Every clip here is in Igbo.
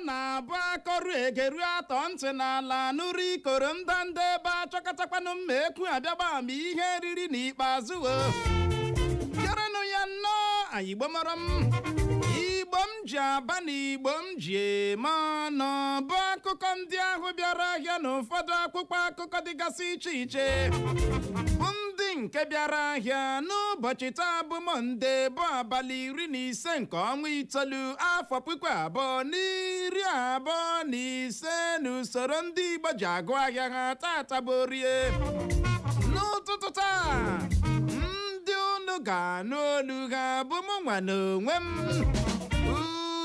na-abụ akọrụ egeru atọ ntị n'ala nụrụ ikoro ndanda ebe achọkatakwanụ mma ekwu abịagba ama ihe riri n'ikpeazụ bịaranụ ya nnọọ anyị Igbo mara m Igbo m ji aba na Igbo m ji eme ọnụ bụ akụkọ ndị ahụ bịara ahịa na ụfọdụ akwụkwọ akụkọ dịgasị iche iche bụ ndị nke bịara ahịa n'ụbọchị taa bụ Mọnde bụ abalị 15 nke ọnwa itoolu afọ 2025 n'usoro ndị Igbo ji agụ ahịa ha tata bụ Orie. N'ụtụtụ taa ndị unu ga-anụ olu ha bụ mụ nwa n'onwe m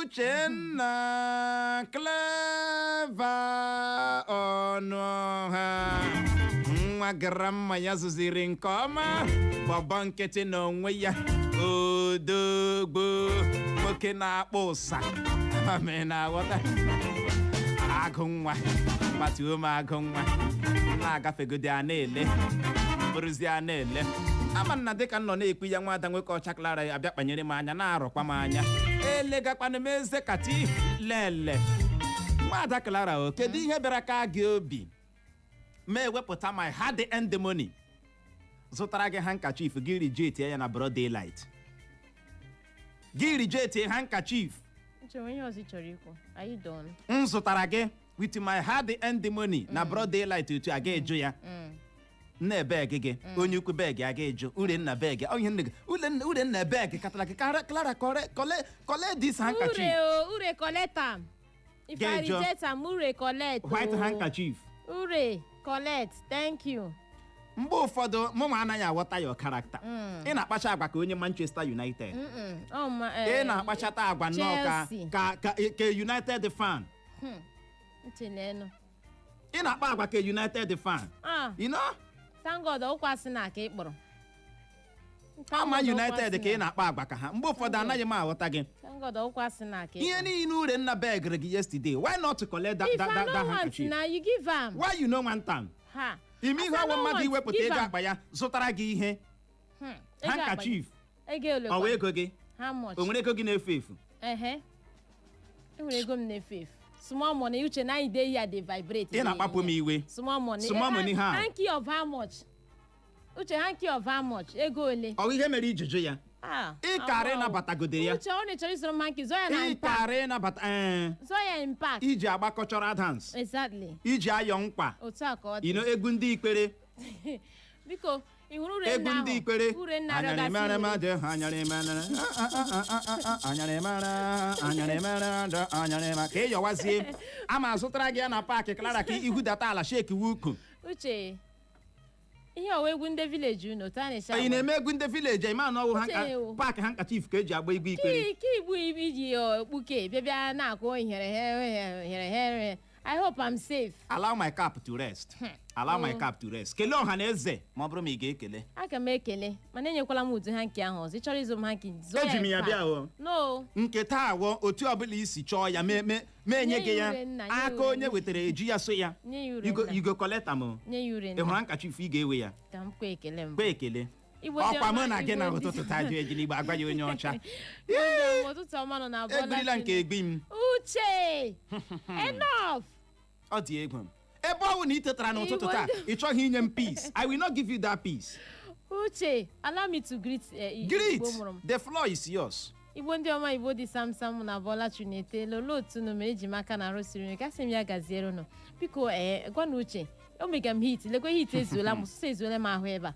Uchenna Clever Ọnụọha nwa gara mma ya zụziri nke ọma gbọbọ nkịtị n'onwe ya odogbo nwoke na-akpọ ụsa na-aghọta agụ nwa gbatuo m agụ nwa na-agafegodi a na-ele bụrụzi a na-ele ama nna dịka nọ na-ekwu ya nwada nwoke ọcha Clara ya abịa kpanyere m anya na-arọkwa m anya elegakwana m eze kati lele nwada Clara o kedu ihe bịara ka gị obi ma ewepụta my hard earned money zụtara gị handkerchief gị reject ya na broad daylight gị reject handkerchief m zụtara gị with my hard earned money na broad daylight otu a ga-eju ya nna beg gị onye ukwu beg a ga-eju ure nna beg onye nne gị ure nna beg katara gị Clara collect this handkerchief ure collect am if I reject am ure collect white handkerchief ure collect thank you. mgbe ụfọdụ mụ nwa anaghị aghọta your character ị na-akpacha agwa ka onye Manchester United ị na-akpachata agwa nnọọ ka United fan ị na-akpa agwa ka United fan you know thank God ụkwasị na ka ị kpọrọ ama United ka ị na-akpa agwa ka ha mgbe ụfọdụ anaghị m aghọta gị ihe niile ure nna begere gị yesterday why not to collect that handkerchief why you know one time ime ihe ọwụ mmadụ iwepụta ego akpa ya zụtara gị ihe handkerchief ọ wee ego gị o nwere ego gị na-efu efu enwere ego m na-efu efu small money uche na ide ya dey vibrate ị na-akpapụ m iwe small money ha hanky of how much uche hanky of how much ego ole ọ ihe mere ijụjụ ya ịkarị nabatagodere ya uche ọ na-echọrọ isoro manki zọ ya na impact ịkarị nabata zọ ya impact iji agba cultural dance exactly iji ayọ mkpa otu a ka ọ dị egwu ndị ikpere biko ị hụrụ ure nna ahụ egwu ndị ikpere ure nna rịọgasị ka ị yọwazie ama azụtara gị ya na paakị Clara ka ihudata ala sheki wuku uche ihe ọwa egwu ndị village unu taa na-echa ị na-eme egwu ndị village ịma na ọwụ paakị handkerchief ka eji agba egwu ikpere ka igbu iji okpuke bịa na-akụ here I hope I'm safe. Allow my cap to rest. Allow my cap to rest. Kele ọha na eze ma ọ bụrụ ma ị ga-ekele. Aga m ekele mana enyekwala m ụdị hanki ahụ ọzọ. Ị chọrọ ịzụ m hanki zụọ ya. Eji m ya bịa o. No. Nke taa awọ otu ọbụla isi chọọ ya mee enye gị ya aka onye wetara eji ya so ya. Igo collect am. Nye ya ure nna. Ị hụrụ handkerchief ị ga-ewe ya. Ka m kwe ekele m. Kwe ekele. Ọkwa mụ na gị na ụtụtụ taa jụ eji n'Igbo agwa ya onye ọcha. Ụtụtụ ọma nọ na abụọ. Egburila nke egbi m. Uche. Enough. Ọ dị egwu m ebe ọ bụ na ị tetara n'ụtụtụ taa ị chọghị inye m peace I will not give you that peace. Uche, allow me to greet the floor is yours. Igbo ndị ọma Igbo dị samsam na bọla Trinete lolo otu no mere eji maka na arụsiri kasị m ya gaziere nọ biko gwa na Uche omega m hit lekwe hit ezuola m sụsụ ezuola m ahụ ebe a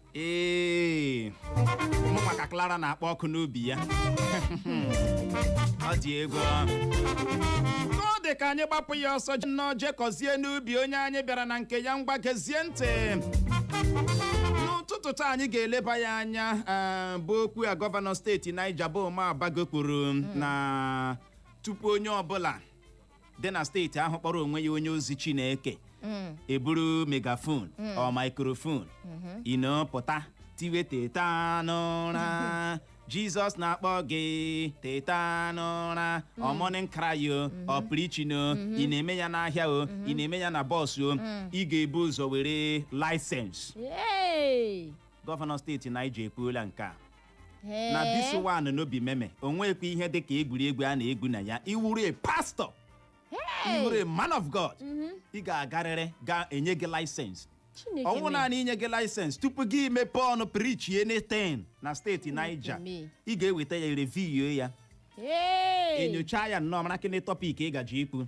mụ maka Clara na-akpọ ọkụ n'obi ya ọ dị egwu dị ka anyị gbapụ ya ọsọ nnọọ jekọzie n'ubi onye anyị bịara na nke ya ngwa gezie ntị n'ụtụtụ taa anyị ga-eleba ya anya bụ okwu ya gọvanọ steeti Niger bụ Umabago kwuru na tupu onye ọbụla dị na steeti ahụ kpọrọ onwe ya onye ozi Chineke eburu megafon ọ microphone pụta tiwe teta n'ụra Jesus na-akpọ gị teta n'ụra ọ morning cry ọ preaching ị na-eme ya n'ahịa ị na-eme ya na bọs ị ga-ebu ụzọ were license gọvanọ steeti Niger ekwuola nke a na this one no be meme onwekwa ihe dị ka egwuregwu a na-egwu na ya iwuru a pastor ị bụrụ a man of God ị ga-agarịrị ga-enye gị laịsensị ọnwụ naanị inye gị laịsensị tupu gị mepee ọnụ preachie anything na steeti Niger ị ga-eweta ya review ya enyocha ya nnọọ mara kene tọpik ị gaji ikwu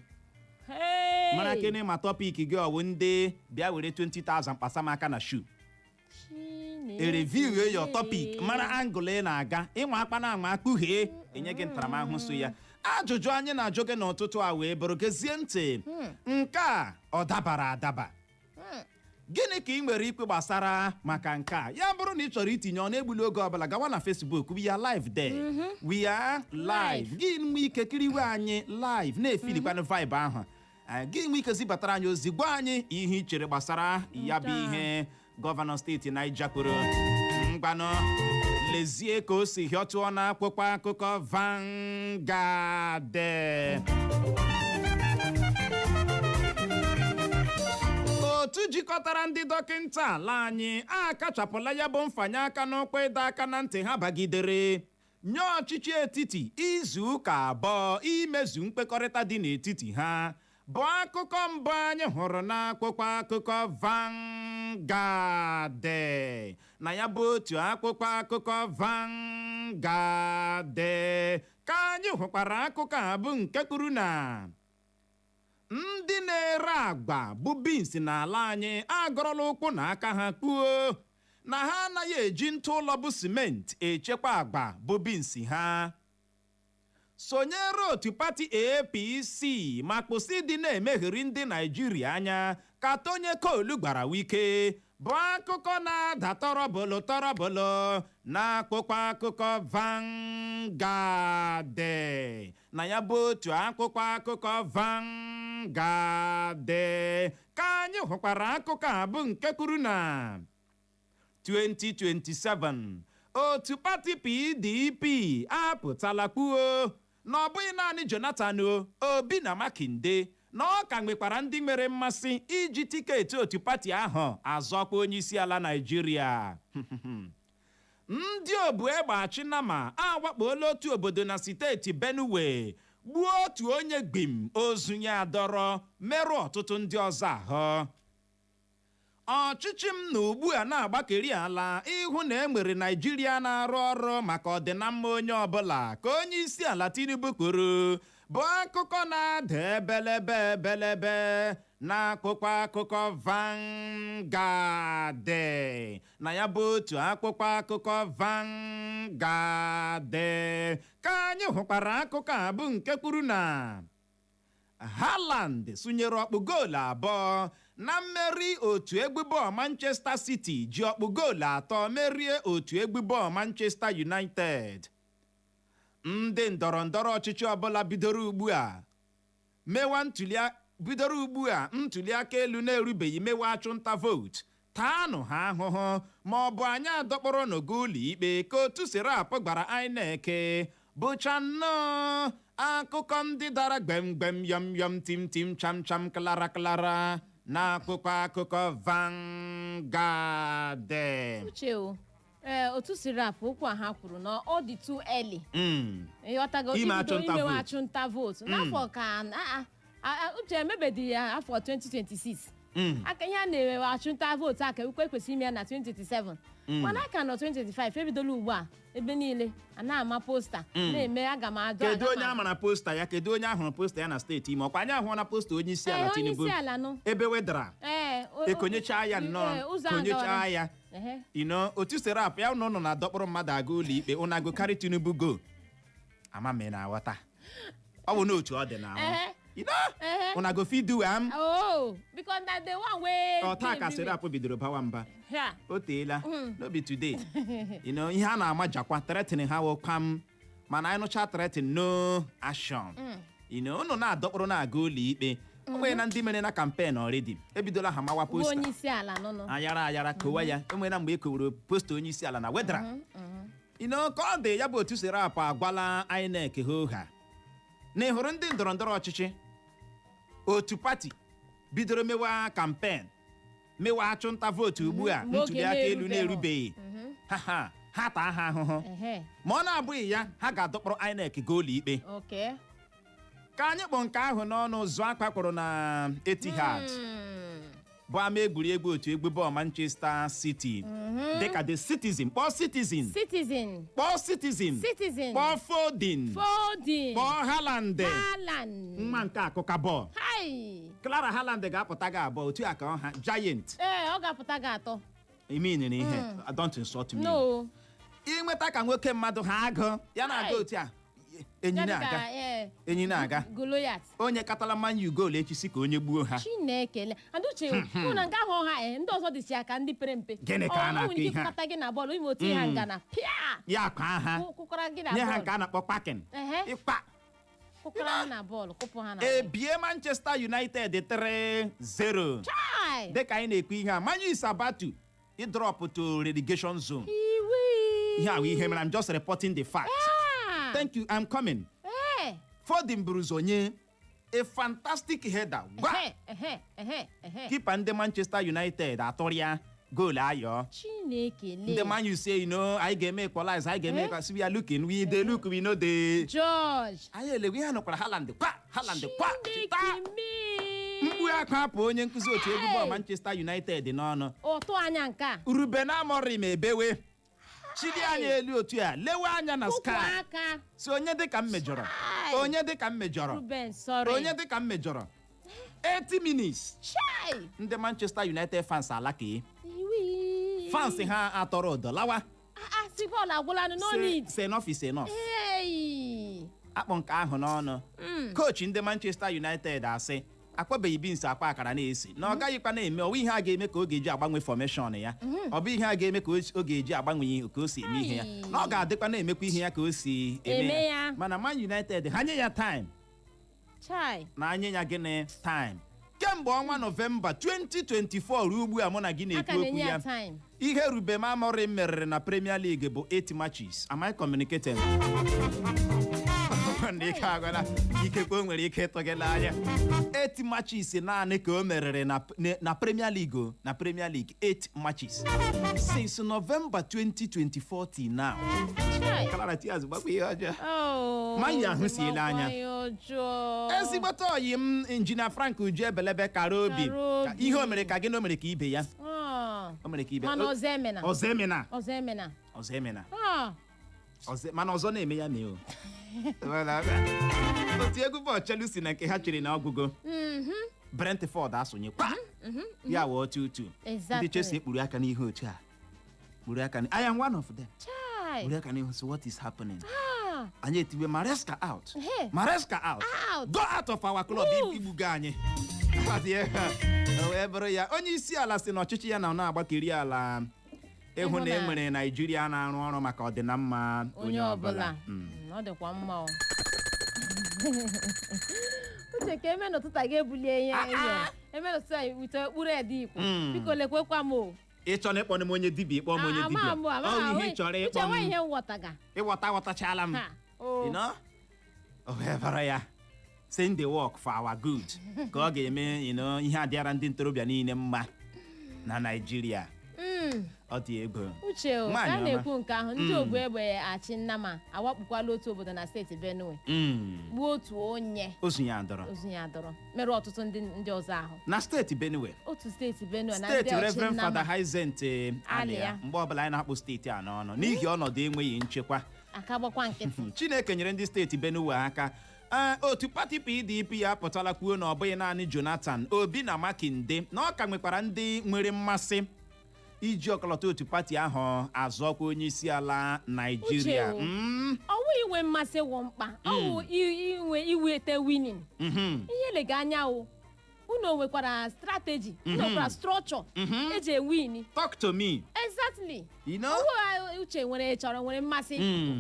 mara kene ma tọpik gị ọwụ ndị bịa were 20,000 kpasamaka na shoe review your topic mara angle ị na-aga ịnwa akpa na anwa akpụghee enye gị ntaramahụhụ so ya ajụjụ anyị na-ajụ gị n'ụtụtụ a wee bụrụ gezie ntị nke a ọ dabara adaba gịnị ka ị nwere ikpe gbasara maka nke a ya bụrụ na ị chọrọ itinye ọ na-egbuli oge ọbụla gawa na Facebook we are live there we are live gị nwe ike kiriwe anyị live na-efilikwanụ vibe ahụ gị nwe ike zibatara anyị ozi gwa anyị ihe ị chere gbasara ya bụ ihe gọvanọ steeti Niger kwuru mgbanụ lezie ka o si hịọtụọ n'akwụkwọ akụkọ Vanguard otu jikọtara ndị dọkịnta ala anyị akachapụla ya bụ mfanye aka n'ụkwụ ịdọ aka na ntị ha bagidere nye ọchịchị etiti izu ụka abụọ imezu mkpekọrịta dị n'etiti ha bụ akụkọ mbụ anyị hụrụ n'akwụkwọ akụkọ Vanguard na ya bụ otu akwụkwọ akụkọ Vanguard ka anyị hụkwara akụkọ a bụ nke kwuru na ndị na-ere agba bụ beans n'ala anyị agọrọla ụkwụ na aka ha kpuo na ha anaghị eji ntụ ụlọ bụ simenti echekwa agba bụ beans ha sonyere otu pati APC ma kwụsị dị na-emegheri ndị Naijiria anya ka Tony Cole gwara Wike bụ akụkọ na-ada tọrọbọlọ n'akwụkwọ akụkọ Vanguard na ya bụ otu akwụkwọ akụkọ Vanguard ka anyị hụkwara akụkọ a bụ nke kwuru na 2027 otu pati PDP apụtala kwuo na ọ bụghị naanị Jonathan Obi na Makinde na ọ ka nwekwara ndị nwere mmasị iji tiketi otu pati ahụ azọkwa onye isi ala Naịjirịa ndị obu egbe Achinama awakpola otu obodo na steeti Benue gbuo otu onye gbim ozu ya adọrọ merụ ọtụtụ ndị ọzọ ahụ ọchịchị m na ugbu a na-agbakeri ala ịhụ na enwere Naịjirịa na-arụ ọrụ maka ọdịnamma onye ọbụla ka onye isi ala Tinubu kwuru bụ akụkọ na-ada ebelebe n'akwụkwọ akụkọ Vanguard na ya bụ otu akwụkwọ akụkọ Vanguard ka anyị hụkwara akụkọ a bụ nke kwuru na Haaland sụnyere ọkpụ goolu abụọ na mmeri otu egwu bọọlụ Manchester City ji ọkpụ goolu atọ merie otu egwu bọọlụ Manchester United ndị ndọrọndọrọ ọchịchị ọbụla bidoro ugbu a ntuli aka elu na-erubeghị mewe achụnta vootu taanụ ha ahụhụ ma ọ bụ anyị adọkpọrọ n'ogo ụlọ ikpe ka otu sirap gwara INEC bụcha nnọọ akụkọ ndị dara gbemgbem yọm tim cham klara n'akwụkwọ akụkọ Vanguard otu sirap okwu a ha kwuru na ọ dị too early ịghọtago imewe achụnta vootu n'afọ ka uche emebedi ya afọ 2026 aka ihe a na-emewe achụnta vootu aka ukwe kwesịrị ime ya na 2027 mana aka nọ 2025 ebidola ugbu a ebe niile a na-ama posta na-eme aga m adọ kedu onye amara posta ya kedu onye ahụrụ posta ya na steeti Imo ọkwa anyị ahụ na posta onye isi ala Tinubu ebe wedara ekonyecha ya nnọọ konyecha ya otu serap ya ụnụ na adọkpụrụ mmadụ aga ụlọ ikpe ụnago karị Tinubu go ama me na aghọta ọ bụ n'otu ọ dị na ahụ ụnago fidu am ọta ka serap bidoro bawa mba o teela n'obi today ihe a na-amajakwa threatening ha wokam mana anyị nụcha threatening no action ụnụ na-adọkpụrụ na-aga ụlọ ikpe onwe na ndị mere na campaign already ebidola ha mawa posta ayara kowa ya enwe na mgbe e kowere posta onye isi ala na wedra ka ọ dị ya bụ otu serap agwala INEC ha na ịhụrụ ndị ndọrọndọrọ ọchịchị otu pati bidoro mewa campaign mewa achụnta vootu ugbu a ntuli aka elu na-erubeghị ha taa ha ahụhụ ma ọ na-abụghị ya ha ga-adọkpọrọ INEC gaa ụlọ ikpe ka anyị kpọ nke ahụ n'ọnụ zụ akwa kpọrọ na Etihad bụ ama egwuregwu otu egwu bọọlụ Manchester City dịka the Citizen kpọọ Citizen kpọọ Citizen kpọọ Foden kpọọ Haaland nwa nke akụka bọọlụ Clara Haaland ga-apụta gị abụọ otu a ka ọ ha Giant ọ ga-apụta gị atọ imeanụ ihe don't insult me no inweta ka nwoke mmadụ ha agụ ya na-aga otu a enyi na-aga Goliath onye katala Man U goolu echi si ka onye gbuo ha Chineke Aduche hụ na nke ahụ ha ndị ọzọ dịsi aka ndị pere mpe gịnị ka a na-akụ ihe a kata gị na bọọlụ ime otu ha ngana pịa ya akwa ha kụkọrọ gị na nye ha bọọlụ nke a na-akpọ parking ịkpa kụkọrọ ha na bọọlụ kụpụ ha na ebie Manchester United 3-0 dịka anyị na-ekwu ihe a Man U is about to drop to relegation zone ihe ahụ ihe mere I'm just reporting the fact. Thank you, I'm coming. Foden bụrụzi onye a fantastic header. Keeper ndị Manchester United atụrịa goal ayọ. Chineke le. The Man U say, you know, I ga-eme equalize, I ga-eme equalize. We are looking, we look, we know the George. Anyị ele we ha nọkwara Haaland kwa. Mkpu aka hapụ onye nkụzi otu egwu bọọlụ Manchester United n'ọnụ. Otu anya nke a. Ruben Amorim ebewe. Chidi anya elu otu a lewe anya na sky si onye dịka m mejọrọ Ruben sorry onye dịka m mejọrọ 80 minutes ndị Manchester United fans alaka fans ha atọrọ ụdọ lawa si bọọlụ agwụla no need say enough is enough akpọ nke ahụ n'ọnụ coach ndị Manchester United asị akwabeghị beans akwa akara na-esi na ọ gaghịkwa na-eme ọwụ ihe a ga-eme ka ọ ga-eji agbanwe formation ya ọ bụ ihe a ga-eme ka ọ ga-eji agbanwe ka o si eme ihe ya na ọ ga-adịkwa na-emekwa ihe ya ka o si eme ya mana Man United ha nye ya time na anye ya gịnị time kemgbe ọnwa Nọvemba 2024 ruo ugbu a mụ na gị na-ekwu okwu ya ihe Ruben Amorim meriri na Premier League bụ 8 matches am I communicating? Ike agwala ikekwe o nwere ike ịtụ gị n'anya 8 matches naanị ka o meriri na Premier League 8 matches since November 2024 till now. Clarity gbakwa ihe ọjọọ Man U ahụ siela anya ezigbote oyi m Injinia Frank Uju ebelebe kara obi ihe o mere ka gị na o mere ka ibe ya o mere ka ibe Ozemena mana ọzọ na-eme ya mee o otu egwu bọọlụ Chelsea na nke ha chịrị na ọgụgụ Brentford asonyekwa ya wụ 2-2 ndị Chelsea kpuru aka n'ihe otu a I am one of them kpuru aka n'ihu so what is happening anyị etiwe Maresca out go out of our club igbugo anyị wee bụrụ ya onye isi ala si na ọchịchị ya na-agbakeri ala ịhụ na enwere Naijiria na-arụ ọrụ maka ọdịnamma onye ọbụla ọ dịkwa mma uche ka eme n'ụtụtụ ga-ebulie ihe eme n'ụtụtụ wite okpuru ede ikwu biko lekwekwa m o ị chọrọ ịkpọ m onye dibịa ịkpọ m onye dibịa ọ ihe ị chọrọ ịkpọ m ịghọtachala m o wee bara ya send the work for our good ka ọ ga-eme ihe adịara ndị ntorobịa niile mma na Naijiria ọ dị ego uche o ka na-ekwu nke ahụ ndị ogbu egbe achị nnama awakpukwala otu obodo na steeti Benue gbuo otu onye ozu ya adọrọ mere ọtụtụ ndị ọzọ ahụ na steeti Benue otu steeti Benue na steeti Reverend Father Hyacinth Alia mgbe ọbụla anyị na-akpụ steeti a n'ọnụ n'ihi ọnọdụ enweghị nchekwa aka gbakwa nkịtị Chineke nyere ndị steeti Benue aka otu pati PDP ya apụtala kwuo na ọ bụghị naanị Jonathan Obi na Makinde na ọ ka nwekwara ndị nwere mmasị iji ọkọlọtọ otu pati ahụ azụ ọkwa onye isi ala Naijiria ọwụ inwe mmasị wụ mkpa ọwụ iweta winning ihe lega anya unu nwekwara strategy nwekwara structure eji win. Talk to me. Exactly. You know? Uche nwere mmasị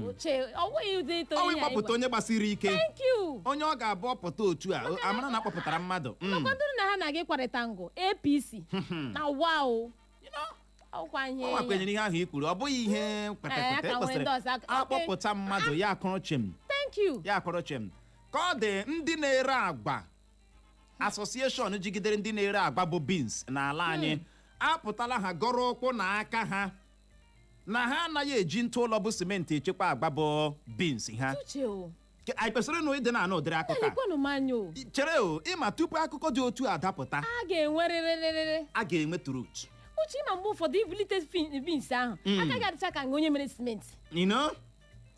uche ọwụ ụdị ito ihe ịkpọpụta onye gbasiri ike. Thank you. Onye ọ ga-abụ ọpụta otu a amara na akpọpụtara mmadụ. Makwadoro na ha na-aga kwarịta ngụ APC na wow. You know? Ọ kwenyere ihe ahụ i kwuru ọ bụghị ihe kwesịrị akpọpụta mmadụ ya akụrụ chem. Thank you. Ya akụrụ chem. Ka ọ dị ndị na-ere agba Association jigidere ndị na-ere agba bụ beans n'ala anyị apụtala ha gọrọ ụkwụ na aka ha na ha anaghị eji ntụ ụlọ bụ simenti echekwa agba bụ beans ha anyị kwesịrị ịnụ ịdị na-anụ ụdịrị akụkọ a. Lekwanụ m anya o. Chere o, ịma tupu akụkọ dị otu a dapụta A ga-enwerịrịrịrị. a ga-enwe truth. Uche ịma mgbe ụfọdụ ibulite beans ahụ agaghị adịcha ka onye mere simenti. You know?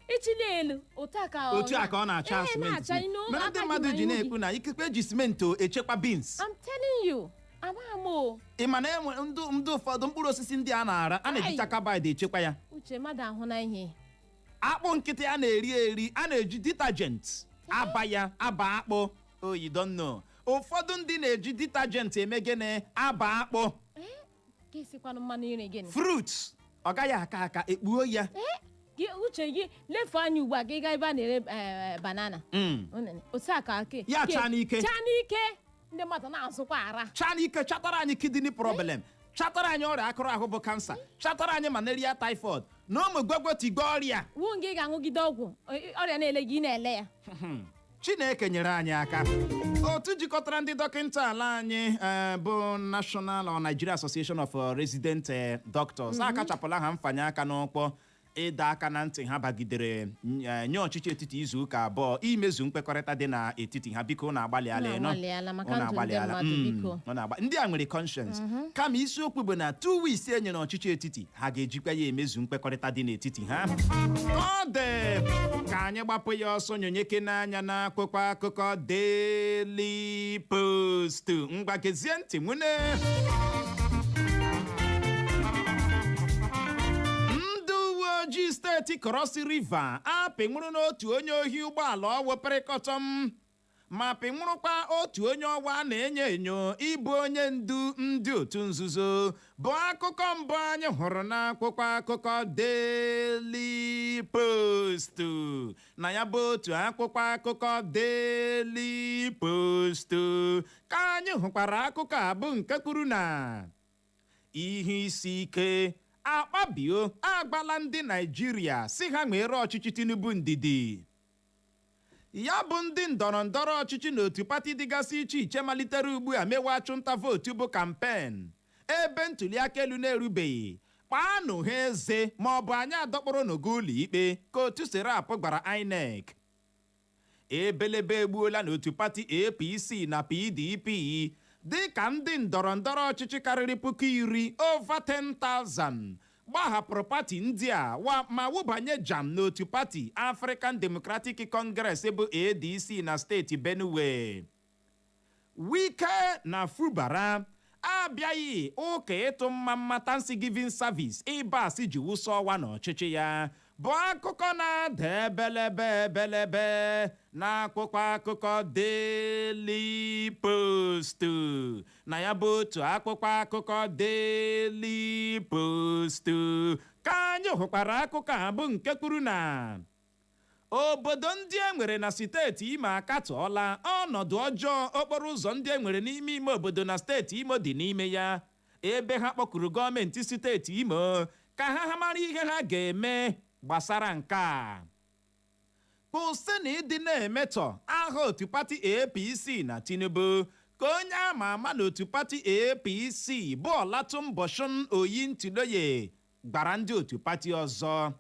Ichili elu otu a ka ọ na-acha simenti. Mere ndị mmadụ ji na-ekwu na ikekwe eji simenti echekwa beans. I'm telling you. Amamo. Ị ma na enwe ndị ụfọdụ mkpụrụ osisi ndị a na-ara a na-ejicha carbide echekwa ya. Uche mmadụ ahụ na ihe. Akpụ nkịtị a na-eri a na-eji detergent aba akpụ. Oh, you don't know. Ụfọdụ ndị na-eji detergent eme gịnị aba akpụ. Ga-esikwanụ mmanụ iri gịnị? Fruits ọ gaghị aka ekpuo ya. Uche gị lefu anya ugbu a gị gaa ebe a na-ere banana. Otu a ka ya chaa n'ike. Ndị mmadụ na-azụkwa ara. Chaa n'ike chatara anyị kidney problem, chatara anyị ọrịa akụrụ ahụ bụ kansa, chatara anyị malaria typhoid na ụmụ gwegwetigwe ọrịa. Wu gị ga-aṅụgide ọgwụ ọrịa na-ele gị na-ele ya. Chineke nyere anyị aka. Otu jikọtara ndị dọkịta ala anyị bụ National or Nigeria Association of Resident Doctors akachapụla ha mfanye aka n'ụkpọ ịda aka na ntị ha bagidere nye ọchịchị etiti izu ụka abụọ imezu mkpekọrịta dị n'etiti ha. Biko na-agbalịala ndị a nwere conscience kama isiokwu bụ na 2 weeks enyere ọchịchị etiti ha ga-ejikwa ya emezu mkpekọrịta dị n'etiti ha. Ọ dị ka anyị gbapụ ya ọsọ nyonyeke n'anya na akwụkwọ akụkọ Daily Post. Ngwa gezie ntị nwune. Oji steeti Cross River apịnwụrụ n'otu onye ohi ụgbọala ọwụpịrịkọtọm ma pịnwụrụkwa otu onye ọwa na-enyo enyo ịbụ onye ndu ndị otu nzuzo bụ akụkọ mbụ anyị hụrụ n'akwụkwọ akụkọ Daily Post. Na ya bụ otu akwụkwọ akụkọ Daily Post ka anyị hụkwara akụkọ a bụ nke kwuru na ihe isi ike Akpabio agbala ndị Naịjirịa si ha nwere ọchịchị Tinubu ndidi. Ya bụ ndị ndọrọndọrọ ọchịchị n'otu pati dịgasị iche iche malitere ugbu a mewe achụnta vootu bụ kampen ebe ntuliaka elu na-erubeghị. Kpaanụ ha eze ma ọ bụ anyị adọkpụrụ n'ogo ụlọ ikpe ka otu serap gwara INEC. Ebelebe egbuola n'otu pati APC na PDP dị ka ndị ndọrọndọrọ ọchịchị karịrị 10,000 over 10,000 gbahapụrụ pati ndị a ma wụbanye jam n'otu pati African Democratic Congress bụ ADC na steeti Benue. Wike na Fubara abịaghị ụka ịtụ mma Thanksgiving service ịbas ji wụsọ ọwa n'ọchịchị ya bụ akụkọ na-ada ebelebe n'akwụkwọ akụkọ Daily Post. Na ya bụ otu akwụkwọ akụkọ Daily Post ka anyị hụkwara akụkọ a bụ nke kwuru na obodo ndị e nwere na steeti Imo akatọọla ọnọdụ ọjọọ okporo ụzọ ndị e nwere n'ime ime obodo na steeti Imo dị n'ime ya, ebe ha kpọkuru gọọmenti steeti Imo ka ha mara ihe ha ga-eme gbasara nke a. Kwụsị na ịdị na-emetọ aha otu pati APC na Tinubu ka onye ama n'otu pati APC bụ Olatunbosun Oyintiloye gbara ndị otu pati ọzọ.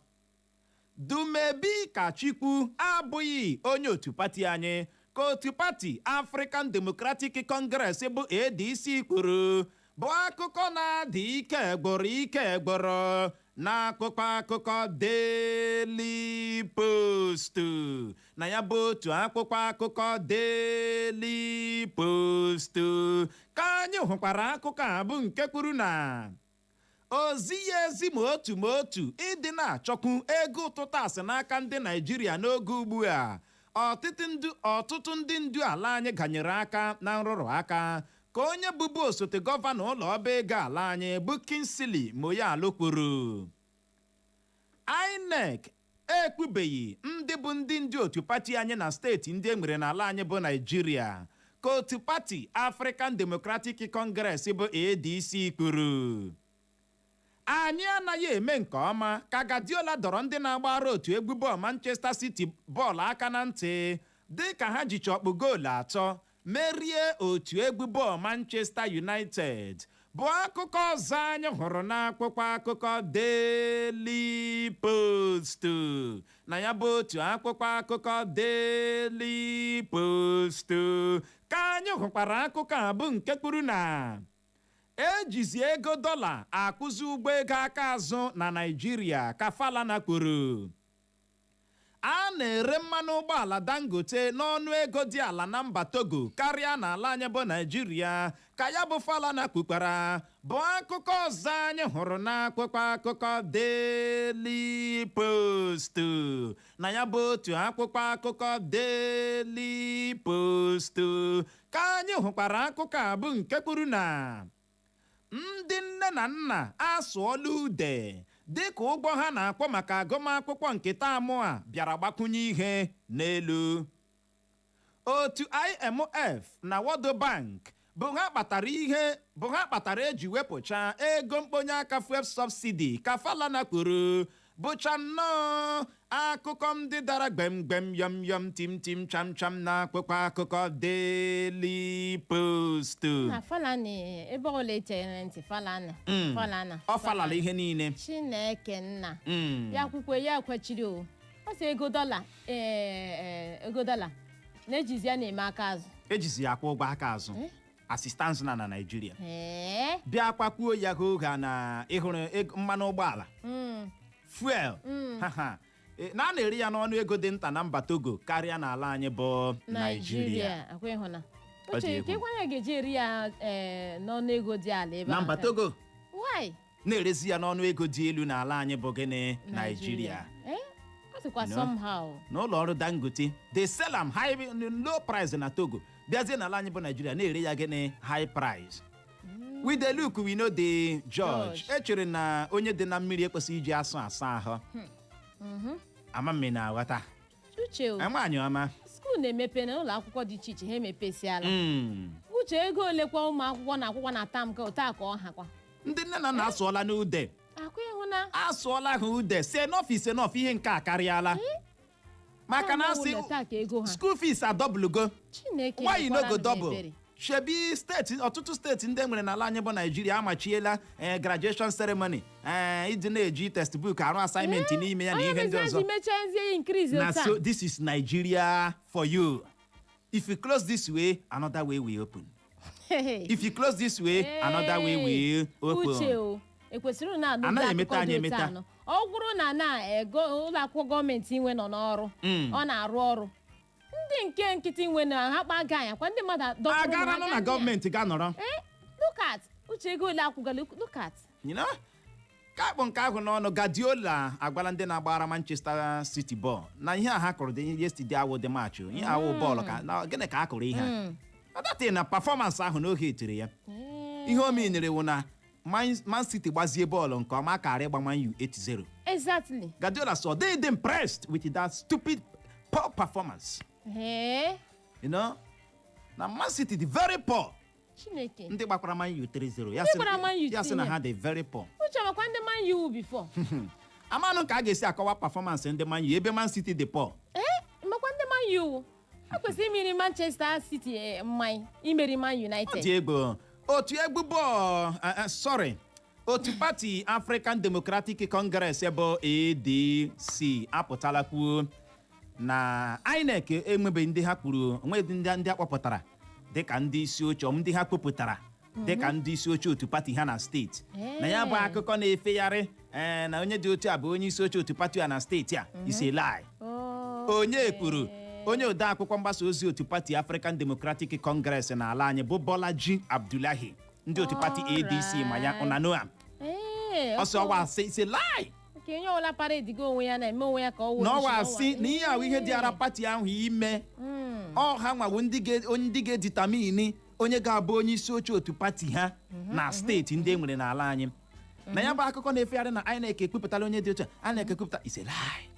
Dumebi Kachikwu abụghị onye otu pati anyị ka otu pati African Democratic Congress bụ ADC kwuru bụ akụkọ na-adị ike egboro n'akwụkwọ akụkọ Daily Post. Na ya bụ otu akwụkwọ akụkọ Daily Post ka anyị hụkwara akụkọ a bụ nke kwuru na ozi ya ezi ma otu ịdị na-achọkwu ego ụtụtụ asị n'aka ndị Naịjirịa n'oge ugbu a. Ọtụtụ ndị ndu ala anyị ganyere aka na nrụrụ aka ka onye bụbu osote gọvanọ ụlọ ọba ego ala anyị bụ Kingsley Moyalo kwuru. INEC ekpubeghị ndị bụ ndị otu pati anyị na steeti ndị e nwere n'ala anyị bụ Naịjirịa ka otu pati African Democratic Congress bụ ADC kwuru. Anyị anaghị eme nke ọma ka Guardiola dọrọ ndị na-agbara otu egwu bọọlụ Manchester City bọọlụ aka na ntị dị ka ha jicha ọkpụ goolu 3 merie otu egwu bọọlụ Manchester United bụ akụkọ ọzọ anyị hụrụ n'akwụkwọ akụkọ Daily Post. Na ya bụ otu akwụkwọ akụkọ Daily Post ka anyị hụkwara akụkọ a bụ nke kwuru na ejizi ego dọla akụzi ụgbọ ego aka azụ na Naịjirịa ka Falana kwuru. A na-ere mmanụ ụgbọala Dangote n'ọnụ ego dị ala na mba Togo karịa n'ala anyị bụ Naịjirịa ka ya bụ Falana kwukwara, bụ akụkọ ọzọ anyị hụrụ n'akwụkwọ akụkọ Daily Post. Na ya bụ otu akwụkwọ akụkọ Daily Post ka anyị hụkwara akụkọ a bụ nke kwuru na ndị nne na nna asụọla ude dịka ụgwọ ha na-akpọ maka agụmakwụkwọ nke taamụ a bịara gbakwunye ihe n'elu. Otu IMF na World Bank bụ ha kpatara eji wepụcha ego mkponye aka fuel subsidy ka Falana kwuru, bụcha nnọọ akụkọ ndị dara gbemgbem yom yom tim tim cham cham na akwụkwọ akụkọ Daily Post. Na Falana ebe ọla echere ntị Falana. Ọ falala ihe niile. Chineke nna. Ya akwụkwọ ya kwechiri o. Ọ sị ego dọla na-ejizi ya na-eme aka azụ. Ejizi ya akwụ ụgwọ aka azụ. Assistance na Naịjirịa. Bịa kwakwuo ya oge na ịhụrụ mmanụ ụgbọala. Fuel. Na a na-eri ya n'ọnụ ego dị nta na mba Togo karịa n'ala anyị bụ Naịjirịa. Uche kekwanye ga-eji eri ya n'ọnụ ego dị ala ebe na mba Togo. Na-erezi ya n'ọnụ ego dị elu n'ala anyị bụ gịnị Naịjirịa. N'ụlọ ọrụ Dangote they sell am low price na Togo, bịazie n'ala anyị bụ Naịjirịa na-ere ya gịnị high price. We dey look, we know the judge. Echere na onye dị na mmiri ekwesịghị iji asụ asa ahụ. Ama mme na aghọta. Uche o. Amaanyị ọma. Skuul na-emepe na ụlọ akwụkwọ dị iche iche ha emepesiala. Uche ego olekwa ụmụ akwụkwọ na akwụkwọ na tam ka ụta ka ọ hakwa. Ndị nne na nna asụọla n'ude. Akwa ịhụna. Asụọla ha ude. Say enough ihe nke a karịala. Maka na asị school fees adọbụlugo. Why you no go double? Shebi steeti, ọtụtụ steeti ndị nwere n'ala anyị bụ Naịjirịa amachiela graduation ceremony, ịdị na-eji textbook arụ assignment n'ime ya na ihe ndị ọzọ. Na so this is Nigeria for you. If you close this way, another way will open. If you close this way, another way will open. Ekwesịrị na anaghị emeta anyị emeta. Ọ gwụrụ na ụlọ akwụkwọ gọọmenti inwe nọ n'ọrụ, ọ na-arụ ọrụ. Ndị nke nkịtị nwe na ha kpa aga ya kwa ndị mmadụ agara nọ na gọọmenti ga nọrọ. Look at uche ego ole akwụgala, look at. Ka akpọ nke ahụ n'ọnụ, Guardiola agwala ndị na-agbara Manchester City bọọlụ na ihe a ha kụrụ dị yesterday awụ dị match, ihe awụ bọọlụ ka gịnị ka a kụrụ ihe a datị na performance ahụ n'oge etiri ya. Ihe o menere wụ na Man City gbazie bọọlụ nke ọma karịa ịgba Man U 8-0. Exactly. Guardiola so they impressed with that stupid poor performance. You know, na Man City dị very poor. Chineke. Ndị gbakwara Man U 3-0. Ya sị na ha dị very poor. Uche makwa ndị Man U before. Amanụ ka a ga-esi akọwa performance ndị Man U ebe Man City dị poor. Makwa ndị Man U. Ha kwesịrị imeri Manchester City mmanya imeri Man United. Ọ dị egwu. Otu egwu bọọlụ, otu pati African Democratic Congress bụ ADC apụtala kwuo na INEC enwebeghị ndị ha kwuru, onweghị ndị akpọpụtara dịka ndị isi oche, ndị ha kpọpụtara dịka ndị isi oche otu pati ha na steeti. Na ya bụ akụkọ na-efegharị na onye dị otu a bụ onye isi oche otu pati a na steeti a is a lie. Onye kwuru, onye ode akwụkwọ mgbasa ozi otu pati African Democratic Congress n'ala anyị bụ Bolaji Abdullahi, ndị otu pati ADC ma ya ụnanoa. Ọsọ ọwa asị is a lie. N'ọwa asị na ihe ahụ ihe dị ara pati ahụ ime ọha nwawo ndị ga-editamini onye ga-abụ onye isi oche otu pati ha na steeti ndị e nwere n'ala anyị. Na ya bụ akụkọ na-efegharị na INEC ekwupụtala onye dị oche, INEC ekwupụta is a lie.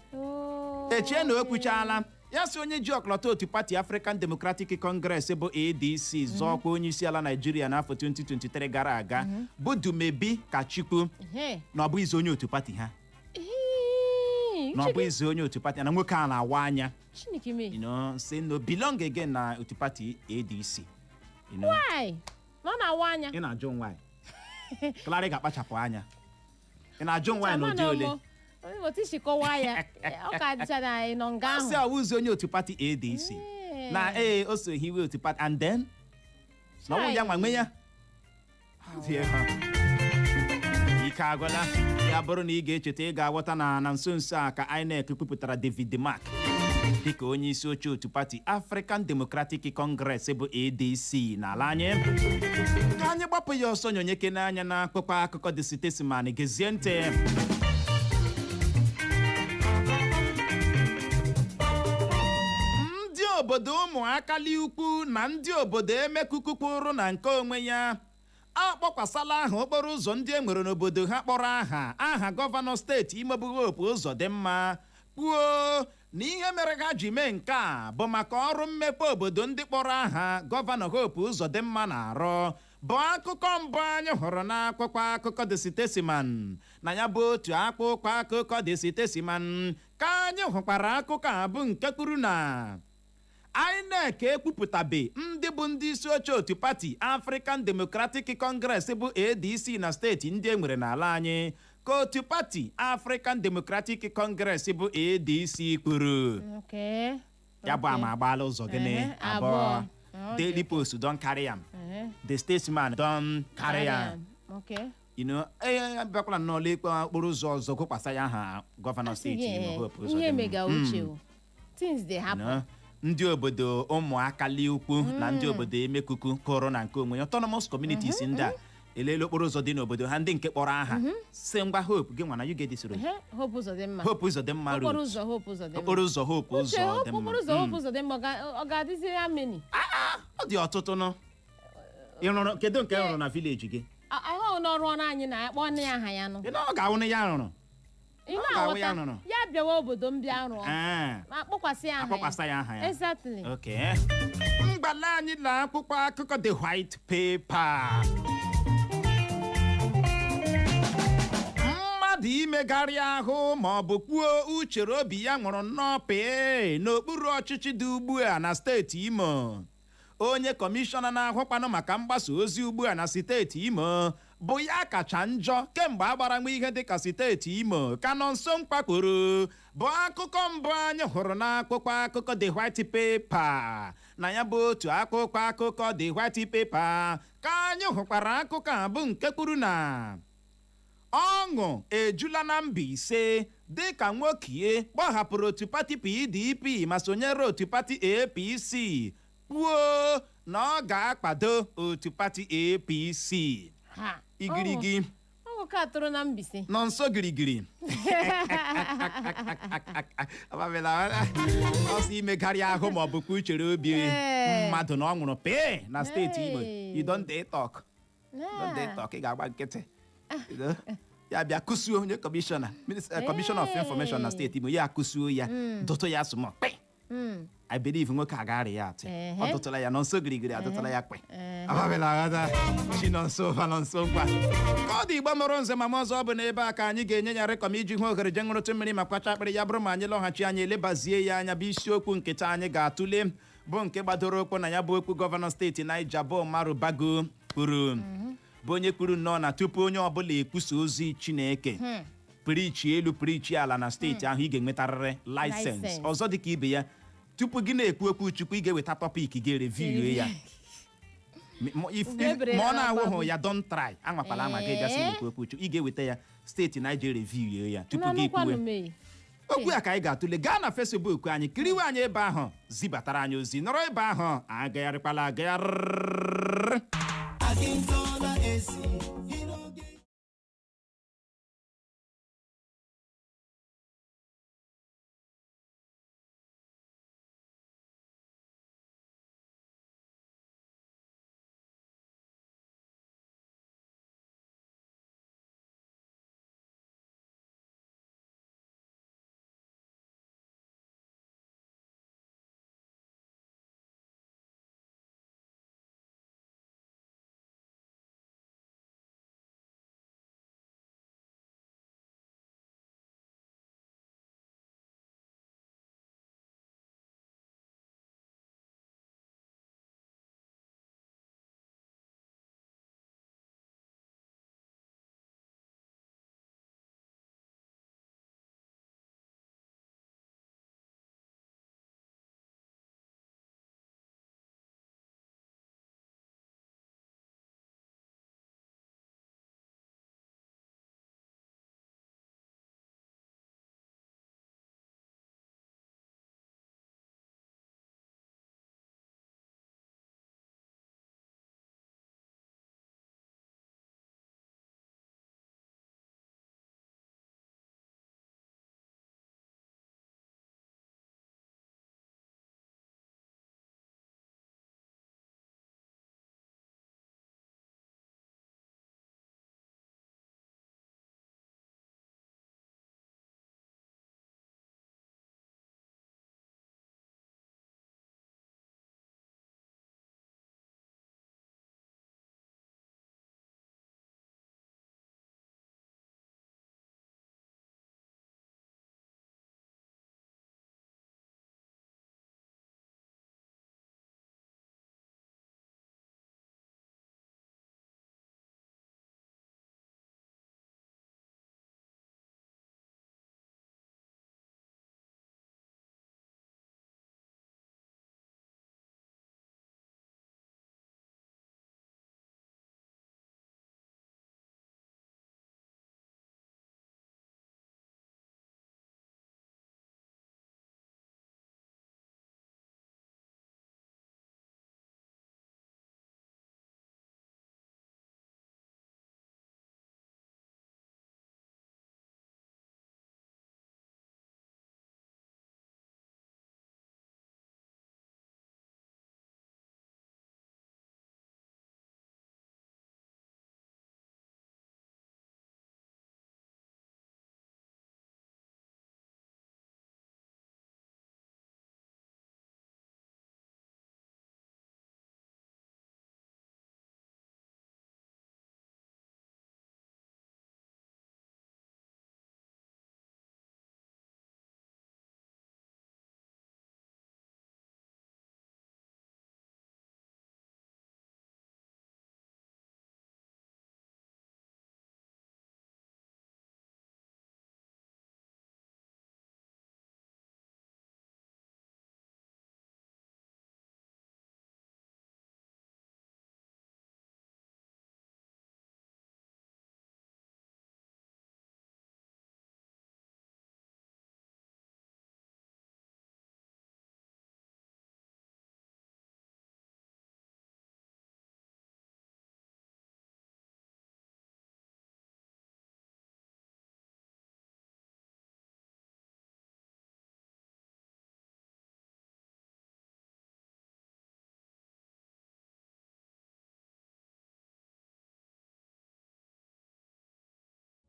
Echie na o kwuchaala ya si onye ji ọkọlọtọ otu pati African Democratic Congress bụ ADC zọọkwa onye isi ala Nigeria n'afọ 2023 gara aga bụ Dumebi Kachikwu na ọ bụ izi onye otu pati ha. Na ọ bụ izi onye otu pati na nwoke a na-awa anya. Say no belong again na otu pati ADC. Why? No na-awa anya. Ị na-ajụ why? Clara ga-akpachapụ anya. Ị na-ajụ nwaanyị n'ụdị ole? Otu isi kọwaa ya, ọ ka dịcha na anyị nọ nga ahụ. Asị awụzi onye otu pati ADC. Na o so hiwe otu pati and then na ọnwụ ya nwa nwe ya. Ike agwụla ya bụrụ na ị ga-echeta ị ga-aghọta na nso nso a ka INEC kwupụtara David Mark dịka onye isi oche otu pati African Democratic Congress bụ ADC n'ala anyị. Ka anyị gbapụ ya ọsọ nyonyeke n'anya na akpụkpọ akụkọ dị sitesiman gezie ntị. Ndị obodo ụmụakali ukwu na ndị obodo emekukukpụrụ na nke onwe ya akpọkwasala aha okporo ụzọ ndị e nwere n'obodo ha kpọrọ aha gọvanọ steeti Imo bụ Hope Uzodimma kwuo na ihe mere ha ji mee nke a bụ maka ọrụ mmepe obodo ndị kpọrọ aha gọvanọ Hope Uzodimma na-arụ bụ akụkọ mbụ anyị hụrụ n'akwụkwọ akụkọ The Statesman na ya bụ otu akwụkwọ akụkọ The Statesman ka anyị hụkwara akụkọ a bụ nke kwuru na INEC ekwupụtabe ndị bụ ndị isi oche otu pati African Democratic Congress bụ ADC na steeti ndị e nwere n'ala anyị ka otu pati African Democratic Congress bụ ADC kwuru. Ya bụ ama agbaala ụzọ gịnị abụọ. Daily Post don carry am. The Statesman don carry am. Bịakwala n'ụlọ ikpe okporo ụzọ ọzọ gụkwasa ya aha gọvanọ steeti Imo Hope Uzodimma. Ihe mega uche o. Things dey happen. Ndị obodo ụmụakali ukwu na ndị obodo emekuku kụrụ na nke onwe ya autonomous communities ndị a elele okporo ụzọ dị n'obodo ha ndị nke kpọrọ aha si ngwa Hope gị nwa na yugedisoro Hope Uzodimma okporo ụzọ Hope Uzodimma ọ ga-adịzi ya meni ọ dị ọtụtụ nọ. Kedu nke rụrụ na vileji gị? Ahụ n'ọrụ anyị na-akpọ nne ya aha ya nọ. Ọ ga-awụ na ya rụrụ ya bịawa obodo m bịa rụọ akpọkwasị ya aha ya. Exactly. Okay. Mgbala anyị na akwụkwọ akụkọ The White Paper. Mmadụ imegharị ahụ ma ọ bụ kwuo uchere obi ya nwụrụ nnọọ n'okpuru ọchịchị dị ugbu a na steeti Imo. Onye kọmishọna na-ahụkwanụ maka mgbasa ozi ugbu a na steeti Imo bụ ya kacha njọ kemgbe agbara nwa ihe dịka steeti Imo ka nọ nso mkpakpuru bụ akụkọ mbụ anyị hụrụ n'akwụkwọ akụkọ The White Paper na ya bụ otu akwụkwọ akụkọ The White Paper ka anyị hụkwara akụkọ a bụ nke kwuru na ọṅụ ejula na Mbaise dịka nwokie gbahapụrụ otu pati PDP ma sonyere otu pati APC kwuo na ọ ga-akpado otu pati APC. Igirigi ka atụrụ na Mbaise nọ nso girigiri ọsọ imegharị ahụ ma ọ bụkwa uchere obi mmadụ na ọ nwụrụ pee na steeti Imo. You don't dare talk. Ị ga-agba nkịtị. Ya bịa kụsuo onye kọmishọna of information na steeti Imo ya kụsuo ya dụtụ ya asụmọ kpe. I believe nwoke agagharị ya atị ọ dụtụla ya nọ nso girigiri adụtụla ya kpe chi nọ nso ngwa ka ọ dị Igbo mụrụ nze ma ọzọ ọ bụ n'ebe a ka anyị ga-enye ya rekọm iji hụ ohere je ṅụrụtụ mmiri ma kwacha akpịrị ya bụrụ ma anyị lọghachi anyị elebazie ya anya bụ isiokwu nketa anyị ga-atụle bụ nke gbadoro okwu na ya bụ okwu gọvanọ steeti Naija bụ Umaru Bago kwuru bụ onye kwuru nnọọ na tupu onye ọbụla ekwusa ozi Chineke pirichi elu pirichi ala na steeti ahụ ị ga-enwetarịrị laịsensị ọzọ dịka ibe ya tupu gị na-ekwu okwu Chukwu ị ga-eweta tọpik ga-ereviu ya ma ọ na-awụghụ ya don try anwakwala anwa gị bịasị ekwu okwu Chukwu ị ga-eweta ya steeti Naija reviu ya tupu gị kwuwe okwu ya ka anyị ga-atụle gaa na Facebook anyị kiriwe anyị ebe ahụ zibatara anyị ozi nọrọ ebe ahụ agagharịkwala agagharị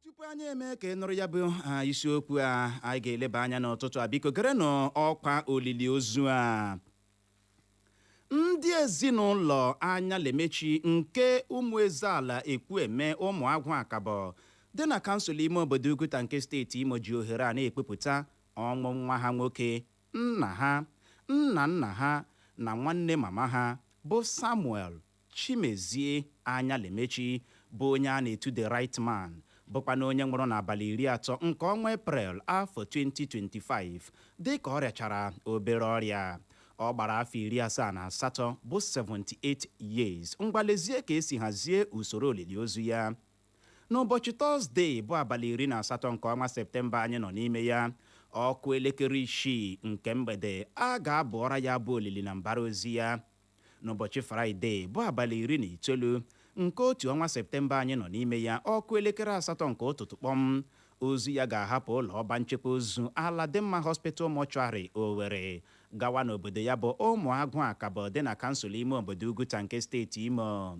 tupu anyị eme ka ị nụrụ ya bụ isiokwu a anyị ga-eleba anya n'ụtụtụ a, biko gere n'ọkwa olili ozu a. Ndị ezinụlọ Anyalemechi nke ụmụ Ezeala Ekwueme Ụmụagwụ Akabọ dị na kansụl ime obodo Uguta nke steeti Imo ji ohere a na-ekpepụta ọnwụ nwa ha nwoke, nna ha, nna ha na nwanne mama ha bụ Samuel Chimezie Anyalemechi, bụ onye a na-etu the right man, bụkwa na onye nwụrụ n'abalị 30 nke ọnwa Eprel afọ 2025 dị ka ọ rịachara obere ọrịa. Ọ gbara afọ 78 bụ 78 years. Ngwalezie ka esi hazie usoro olili ozu ya. N'ụbọchị Tọzdee bụ abalị 18 nke ọnwa Septemba anyị nọ n'ime ya, ọkụ elekere 6 nke mgbede a ga-abụọra ya bụ olili na mbara ozi ya. N'ụbọchị Fraịde bụ abalị 19 nke otu ọnwa Septemba anyị nọ n'ime ya, ọkụ elekere 8 nke ụtụtụ kpọm, ozu ya ga-ahapụ ụlọ ọba nchekwa ozu Aladimma Hospital Mortuary Owerri gawa n'obodo ya bụ Ụmụagwụ Akabọ dị na kansụl ime obodo Uguta nke steeti Imo.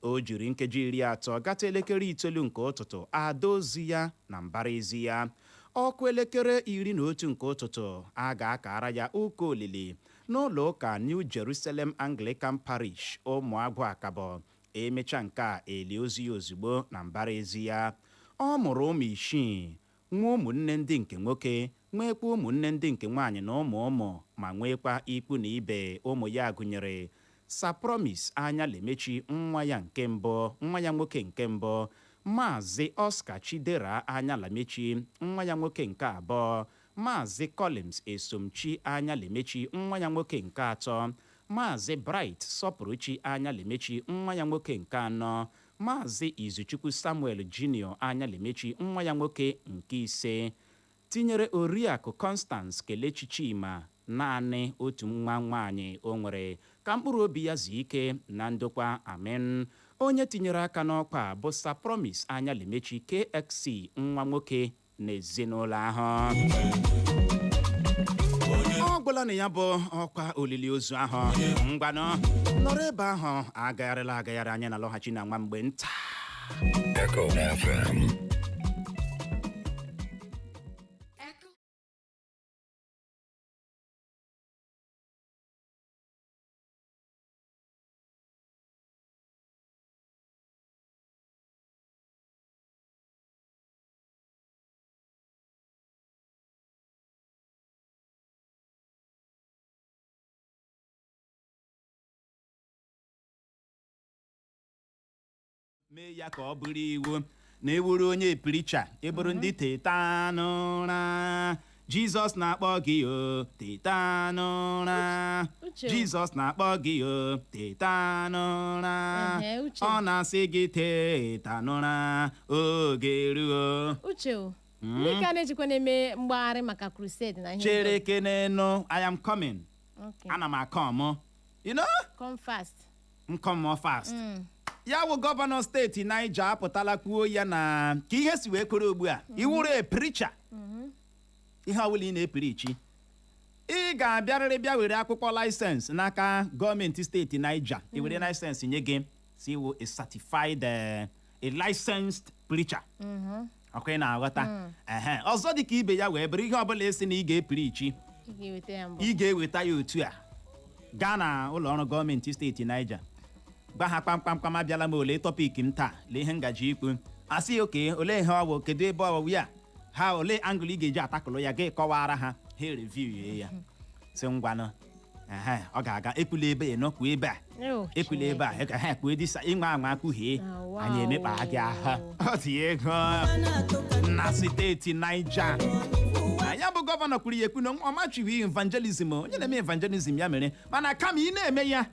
O jiri nkeji 30 gata elekere 9 nke ụtụtụ ada ozu ya na mbara ezi ya. Ọkụ elekere 11 nke ụtụtụ a ga-akara ya ụka olili n'ụlọ ụka New Jerusalem Anglican Parish Ụmụagwụ Akabọ. Emecha nke a eli ozu ya ozugbo na mbara ezi ya. Ọ mụrụ ụmụ 6, nwa ụmụnne ndị nke nwoke, nwekwa ụmụnne ndị nke nwaanyị na ụmụ ma nwekwa ikwu na ibe. Ụmụ ya gụnyere Sapromis Anyalemechi nwa ya nwoke nke mbụ, Maazị Oscar Chidera Anyalemechi nwa ya nwoke nke abụọ, Maazị Collins Esomchi Anyalemechi nwa ya nwoke nke atọ, Maazị Bright Sọpụrụchi Anyalemechi nwa ya nwoke nke anọ, Maazị Izuchukwu Samuel Junior Anyalemechi nwa ya nwoke nke ise, tinyere Oriakụ Constance Kelechi Chima, naanị otu nwa nwaanyị o nwere, ka mkpụrụ obi ya zie ike na ndokwa, amen. Onye tinyere aka n'ọkwa bụ Sapromis Anyalemechi KXC nwa nwoke na ezinụlọ ahụ. Ọ gwụla na ya bụ ọkwa olili ozu ahụ. Ngwanụ nọrọ ebe ahụ agagharị anyị na lọghachi na nwa mgbe nta. Echo FM. Mee ya ka ọ bụrụ iwu na ewuru onye piricha eburu ndị teta n'ụra. Jizọs na-akpọ gị o, teta n'ụra. Jizọs na-akpọ gị o, teta n'ụra. Ọ na-asị gị teta n'ụra, oge ruo. Uche o, ndị ka na-ejikwa na-eme mgbagharị maka crusade na ihe. Chere kenenu, I am coming. Ana m akọm, you know? Come fast. M come more fast. Ya wụ gọvanọ steeti Niger apụtala kwuo ya na ka ihe si wee kwere ugbu a, iwuru epiricha ihe ọbụla ị na-epirichi, ị ga-abịarịrị bịa were akwụkwọ laịsensị n'aka gọọmenti steeti Niger. I were laịsensị nye gị si wụ a certified a licensed preacher. Ọkwa ị na-aghọta. Ọzọ dị ka ibe ya wee bụrụ ihe ọbụla esi na ị ga-epirichi, ị ga-eweta ya otu a gaa na ụlọ ọrụ gọọmenti steeti Niger, gwa ha kpamkpam abịala m ole tọpik m taa, lee ihe ngaji ikwu, asị oke ole ihe ọwụ, kedu ebe ọwụ ya, ha ole angụl ị ga-eji atakụlụ ya, ga kọwara ha reviu ya si ngwanụ ọ ga-aga ekwula ebe nọkwu ebe a, ekwula ebe a ka ha kwuo dịsa ịnwe anwa kwuhie anyị emekpa gị ahụ. Ọ dị ego na steeti Niger. Ya bụ gọvanọ kwuru ya ekwu na ọ machighị evangelism, onye na-eme evangelism ya mere, mana kama ị na-eme ya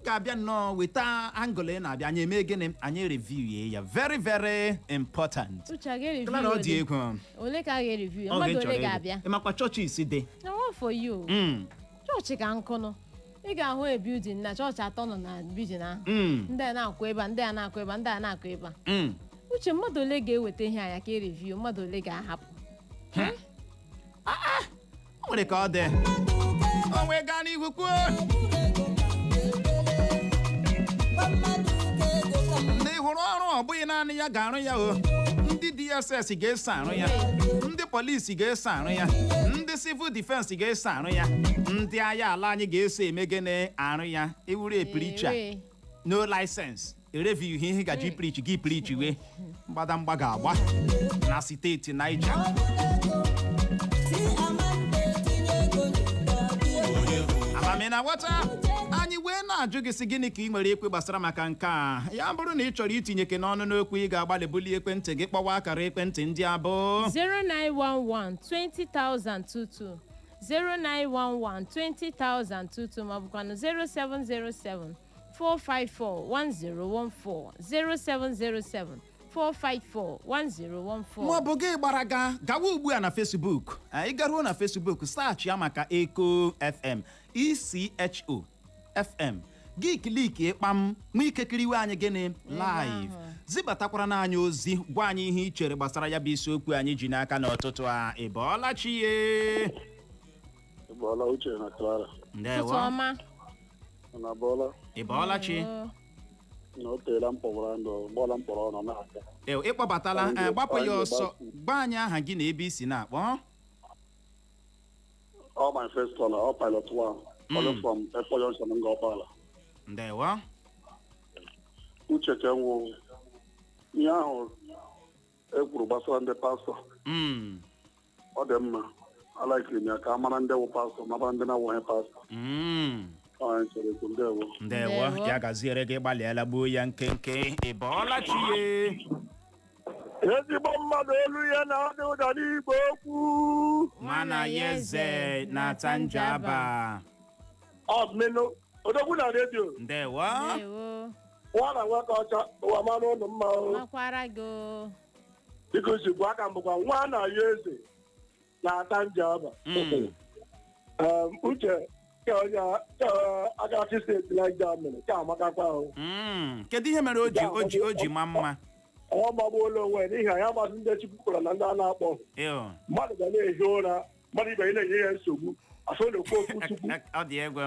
ga-abịa nnọọ weta angụl na-abịa, anyị eme gịnị, anyị review ya. Very very important. Ọ dị ego. Ole ka a ga-review? Mmadụ ole ga-abịa? Ịmakwa chọọchị isi dị. For you. Chọọchị ka nkụnụ. Ị ga-ahụ a building na chọọchị 3 nọ na building ahụ. Ndị a na-akwụ ebe a, ndị a na-akwụ ebe a, ndị a na-akwụ ebe a. Uche, mmadụ ole ga-eweta ihe anya ka review, mmadụ ole ga-ahapụ? O nwere ka ọ dị. O nwee gaa n'ihu kwuo. Ndị hụrụ ọrụ ọ bụghị naanị ya ga-arụ ya o. ndị DSS ga-eso arụ ya, ndị polisi ga-eso arụ ya, ndị civil defense ga-eso arụ ya, ndị agha ala anyị ga-eso eme gịnị arụ ya. Ewure preacher no license review ihe gaji preach gị preach we mgbadamgba ga-agba na steeti Niger. Amamina wata anyị wee na-ajụ gị sị gịnị ka ị nwere ekwe gbasara maka nke a. Ya bụrụ na ị chọrọ itinye ke n'ọnụ n'okwu, ị ga-agbalị bulie ekwentị gị kpọwa akara ekwentị ndị a bụ 0911 20022 0911 20022 ma ọ bụkwanụ 0707 454 1014 0707 454 1014. Ma ọ bụ gị gbara gawa ugbu a na Facebook. Ị garuo na Facebook search ya maka Eko FM ISIOKWU FM gị kliki ịkpam nwa ike kiriwe anyị gịnị live, zibatakwara n'anya ozi gwa anyị ihe ị chere gbasara ya bụ isiokwu anyị ji n'aka n'ụtụtụ a. Ị bọọla chi ye? Ị bọọla Uche na Clara? Ndewo. Na bọọla? Ị bọọla chi? Na o teela mpọbara ndụ gbọọla mkpọrọ nọ n'aka. Ị kpọbatala, gbapụ ya ọsọ, gba anyị aha gị na ebe isi na-akpọ. All my first caller, all pilot one, calling from Airport Junction Ngopala. Ndewo. Uche Kenwo, ihe ahụ ekwuru gbasara ndị pastọ. Ọ dị mma, alaikiri m ya ka a mara ndị wụ pastọ, mara ndị na-awụghị pastọ. Ndewo, ya gaziere gị, gbalịala gbuo ya nkenke. Ị bọọla chi ye? Ezigbo mmadụ olu ya na-adị ụda n'Igbo okwu. Mana yeze na Tanjaba. Ọdụmenụ, odogwu na redio. Ndewo. Nwana nwoke ọcha, ụwa mara ụlọ mma o. Makwara go. Biko zigbo aka mbụkwa nwa na ya eze na Tanjaba. Uche ka onye agachi steeti Niger mere ka amakakwa ahụ. Kedu ihe mere o ji ma mma? Ọ gbagbuola onwe n'ihi ya masị ndị chikwukwara na ndị a na-akpọ mmadụ ga na-ehi ụra, mmadụ ibe na-enye ya nsogbu afọ na-ekwu okwu Chukwu. Ọ dị egwu.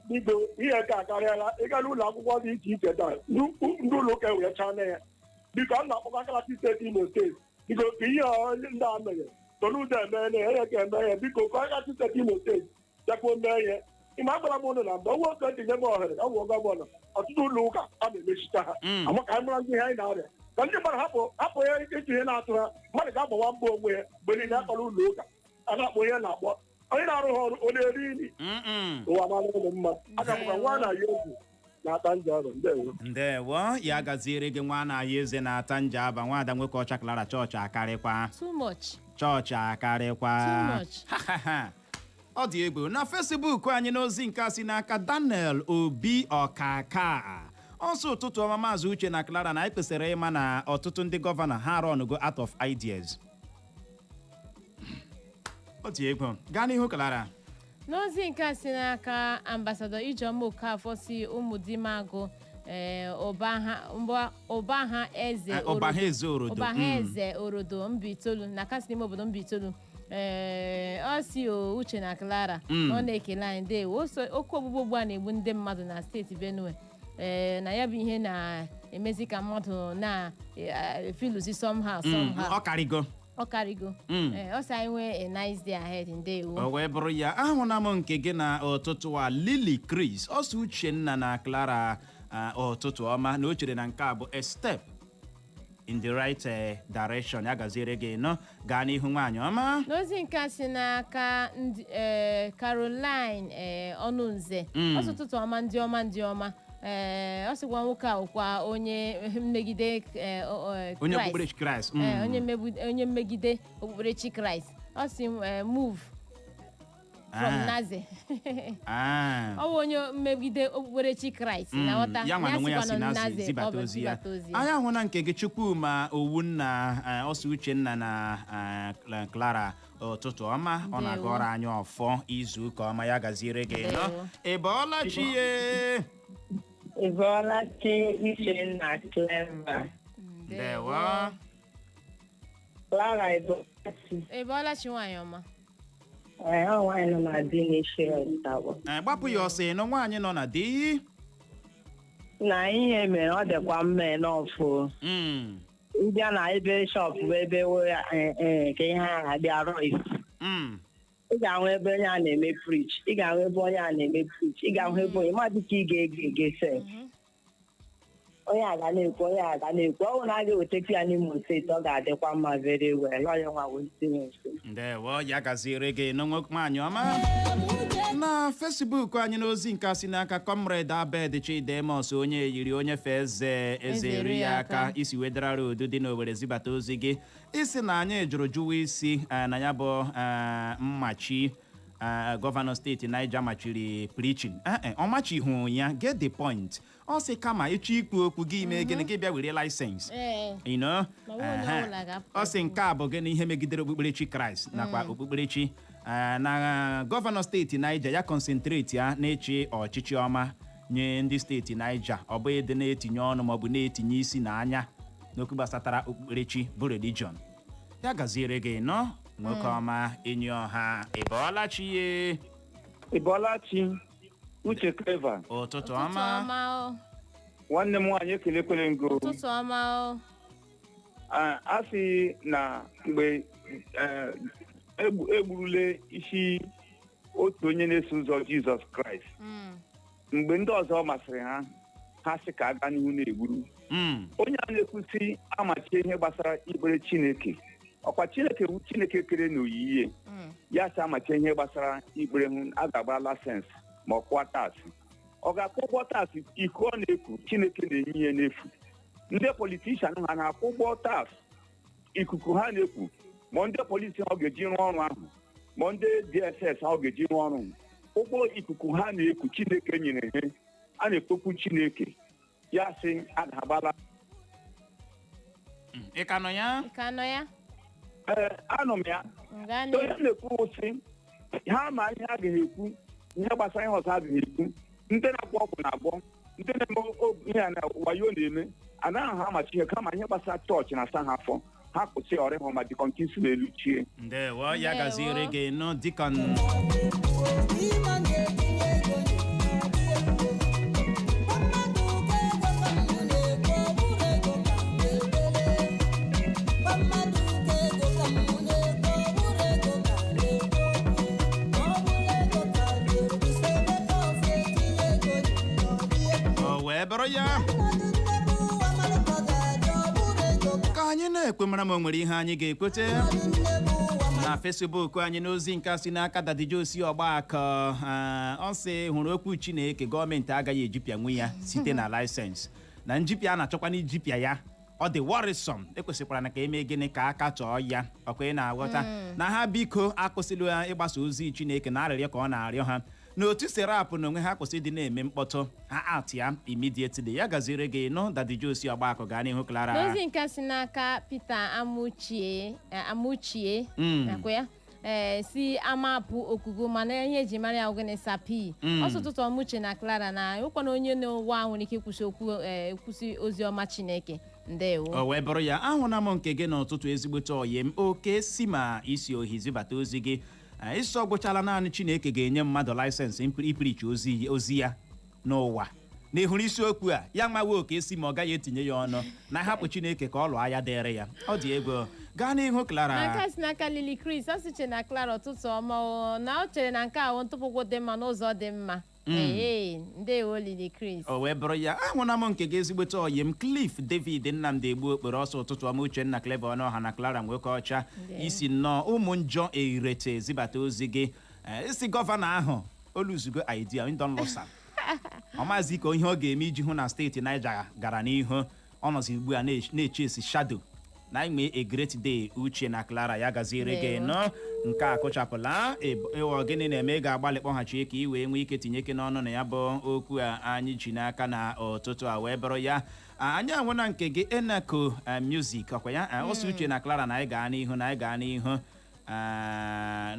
Bido ihe ka akarịala ịga n'ụlọ akwụkwọ dị iche iche taa ndị ụlọ ụka ewechaa na ya. Biko a na-akpọkwa Akarachi steeti Imo steeti, biko ka ihe ndị a mere Toludo eme na ya ka eme ya, biko ka Akarachi steeti Imo steeti bịakwuo mee ya. Ịma agbara m ụlọ na mgbe nwa oke tinye m ohere ọ bụ gọvanọ, ọtụtụ ụlọ ụka a na-emechita ha amaka anyị mara ndị ihe anyị na-arịa ka ndị mmadụ hapụ ya ịtụ ihe na-atụ ha. Mmadụ ga-agbawa mbọ onwe ya mgbe niile akpọrọ ụlọ ụka a na-akpọ ihe na-akpọ onye na-arụ ha ọrụ ọ na-eri nri. Ụwa mara ụlọ mma aga m ka nwa na ya eze na-ata Njaba. Ndewo, ya gaziere gị nwa na ya eze na-ata Njaba. Nwada nwoke ọcha Clara, chọọchị akarịkwa. Too much. Chọọchị akarịkwa. Too much. Ọ dị egwu. Na Facebook anyị n'ozi nke a si n'aka Daniel Obi Ọkaka. Ọsọ ụtụtụ ọma Maazị Uche na Clara, na anyị kwesịrị ịma na ọtụtụ ndị gọvanọ ha rọnụgo out of ideas. Ọ dị egwu. Gaa n'ihu Clara. N'ozi nke a si n'aka Ambassador Ijeoma Okafor si Ụmụdimagụ Ọbaha Eze Orodo Mbitolu na kasị n'ime obodo Mbitolu. Ọ si Uche na Clara ọ na-ekele anyị ndewo. Oke ogbugbu ugbu a na-egbu ndị mmadụ na steeti Benue. Na ya bụ ihe na-emezi ka mmadụ na-efilusi somehow. Ọ karịgo. Ọ sị anyị nwee a nice day ahead ndewo. O wee bụrụ ya, ahụna m nke gị na ụtụtụ a. Lily Chris ọ sị Uchenna na Clara ụtụtụ ọma, na o chere na nke a bụ a step in the right direction. Ya gaziere gị nọ, gaa n'ihu nwaanyị ọma. N'ozi nke a si n'aka Caroline Ọnụnze ọ sị ụtụtụ ọma ndị ọma. Ọ sịkwa nwoke a ụkwa onye mmegide onye okpukperechi Kraịst. Onye mmegide okpukperechi Kraịst. Ọ sị move from Nazi. Ọ bụ onye mmegide okpukperechi Kraịst na nghọta ya nwa onwe ya si Nazi zibata ozi ya. Anyị ahụ na nke gị Chukwuma Owunna ọsọ Uchenna na Clara ụtụtụ ọma. Ọ na-aga ọrụ anyị ọfọ izu ụka ọma. Ya gaziere gị nọ. Ị bọọla chi ye? Ị bọọla chi Uchenna Clara? Ndewo. Clara ị bọọla chi nwaanyị ọma? Nwaanyị nọ na di n'isi ọtawo. Gbapụ ya ọsọ ịnọ nwaanyị nọ na di. Na ihe mere ọ dịkwa mma n'ọfụ. ịbịa na ebe shop bụ ebe ka ihe a na-abịa Royce. Ị ga-ahụ ebe onye a na-eme preach. Ị ga-ahụ ebe onye a na-eme preach. Ị ga-ahụ ebe onye mmadụ ka ị ga-ege sef. Onye a ga na-ekwu ọ bụrụ na a ga-ewetakwa ya n'Imo steeti ọ ga-adịkwa mma very well. Onye nwa wee tinye nso. Ndewo ya gaziere gị nwaanyị ọma. Na Facebook anyị n'ozi nke si n'aka Comrade Abed Chidemos onye yiri onye fe eze eri ya aka isi wedara road dị n'Owerri zibata ozi gị isi na anyị jụrụ jụwa isi na ya bụ mmachi gọvanọ steeti Niger machiri preaching ọ machighị ya get the point ọ sị kama ịchọ ikwu okwu gị mee gịnị gị bịa were license ọ sị nke a bụ gịnị ihe megidere okpukperechi Kraịst nakwa okpukperechi na gọvanọ steeti Niger ya concentrate ya na-eche ọchịchị ọma nye ndị steeti Niger ọ bụ ịdị na-etinye ọnụ maọbụ na-etinye isi na anya n'okwu gbasatara okpukperechi bụ religion. Ya gaziere gị nwoke ọma enyi ọha ịbọọlachi Uche Clever ụtụtụ ọma nwanne m nwaanyị ekelekwere ngo ụtụtụ ọma a sị na mgbe egburule isi otu onye na-eso ụzọ Jizọs Kraịst mgbe ndị ọzọ masịrị ha sị ka aga n'ihu na-egburu onye a na-ekwusi amachie ihe gbasara ikpere Chineke ọkwa Chineke kere n'oyiyi ya sị amachie ihe gbasara ikpere hụ a ga-agba lasensị ma ọ kwụọ taasị ọ ga-akwụ ụgwọ taasị iko ọ na-ekwu Chineke na-enye ihe n'efu ndị politishan ha na-akwụ ụgwọ taasị ikuku ha na-ekwu ma ndị polisi ha ga-eji rụọ ọrụ ahụ ma ndị DSS ha ga-eji rụọ ọrụ ụgbọ ikuku ha na-ekwu Chineke nyere ihe a na-ekpokwu Chineke ya sị adagbala ị ka nọ ya anọ m ya onye na-ekwu sị ha ma ihe a ga-ekwu ihe gbasara ihe ọzọ a ga-ekwu ndị na-agwọ ọgwụ na-agwọ ndị na-eme ihe a na wayo na-eme anaghị ha amachi ihe kama ihe gbasara chọọchị na-asa ha afọ ha kwụsị ọrịa ha ma dịkọn nke isi n'elu chie. Ndewo ya gaziere gị dịkọn. Bụrụ ya ka anyị na-ekwe mara ma o nwere ihe anyị ga-ekwete na Facebook anyị n'ozi nke si n'aka Dadijosi Ọgbakọ ọ sị hụrụ okwu Chineke gọọmenti agaghị ejipịa nwe ya site na laịsensị na njipịa a na-achọkwa n'ijipịa ya ọ dị worrisome ekwesịkwara na ka eme gịnị ka aka chọọ ya ọkwa ị na-aghọta na ha biko akwụsịla ịgbasa ozi Chineke na arịrịọ ka ọ na-arịọ ha n'otu serapụ na onwe ha kwụsị dị na-eme mkpọtụ ha atịa immediately ya gaziere gị Dadijosi Ọgbakọ gaa n'ihu Clara n'ozi nke si n'aka Peter Amuchie nakwa ya si amapụ okugo mana ihe eji mara ya ogene sapi ọtụtụ ọmụche na Clara na ụkwana onye n'ụwa nwere ike kwụsị ozi ọma Chineke. Ndewo o wee bụrụ ya ahụna m nke gị n'ụtụtụ ezigbote oyi m oke si ma isi ohi zibata ozi gị isi ọgwụchala naanị Chineke ga-enye mmadụ laịsensị ipirichi ozi ya n'ụwa na ịhụrụ isiokwu a ya nwawe oke esi ma ọ gaghị etinye ya ọnụ na hapụ Chineke ka ọ lụọ ya dịrị ya ọ dị ego gaa n'ihu Clara n'aka Lily Chris ọ sịche na Clara ụtụtụ ọma na ọ chere na nke ahụ ntụpụkwụ dị mma n'ụzọ dị mma ndewo Lily Chris o wee bụrụ ya ahụna m nke gị ezigbote oyi m Cliff David Nnamdi Egbu okpere ọsọ ụtụtụ ọma Uchenna Clever Ọnụọha na Clara nwoke ọcha isi nnọọ ụmụ njọ erete zibata ozi gị isi gọvanọ ahụ oluzugo idea ndon losa ọmazi ka ihe ọ ga-eme iji hụ na steeti Niger gara n'ihu ọ nọzi ugbu a na-eche esi shadow na ime a great day Uche na Clara ya gaziere gị nke a kụchapụla ịwọ gịnị na-eme ga-agbalị kpọghachi ka i wee nwee ike tinye ike n'ọnụ na ya bụ okwu a anyị ji n'aka na ụtụtụ a wee bụrụ ya anyị anwụna nke gị Enako music ọkwa ya ọsọ Uche na Clara na anyị gaa n'ihu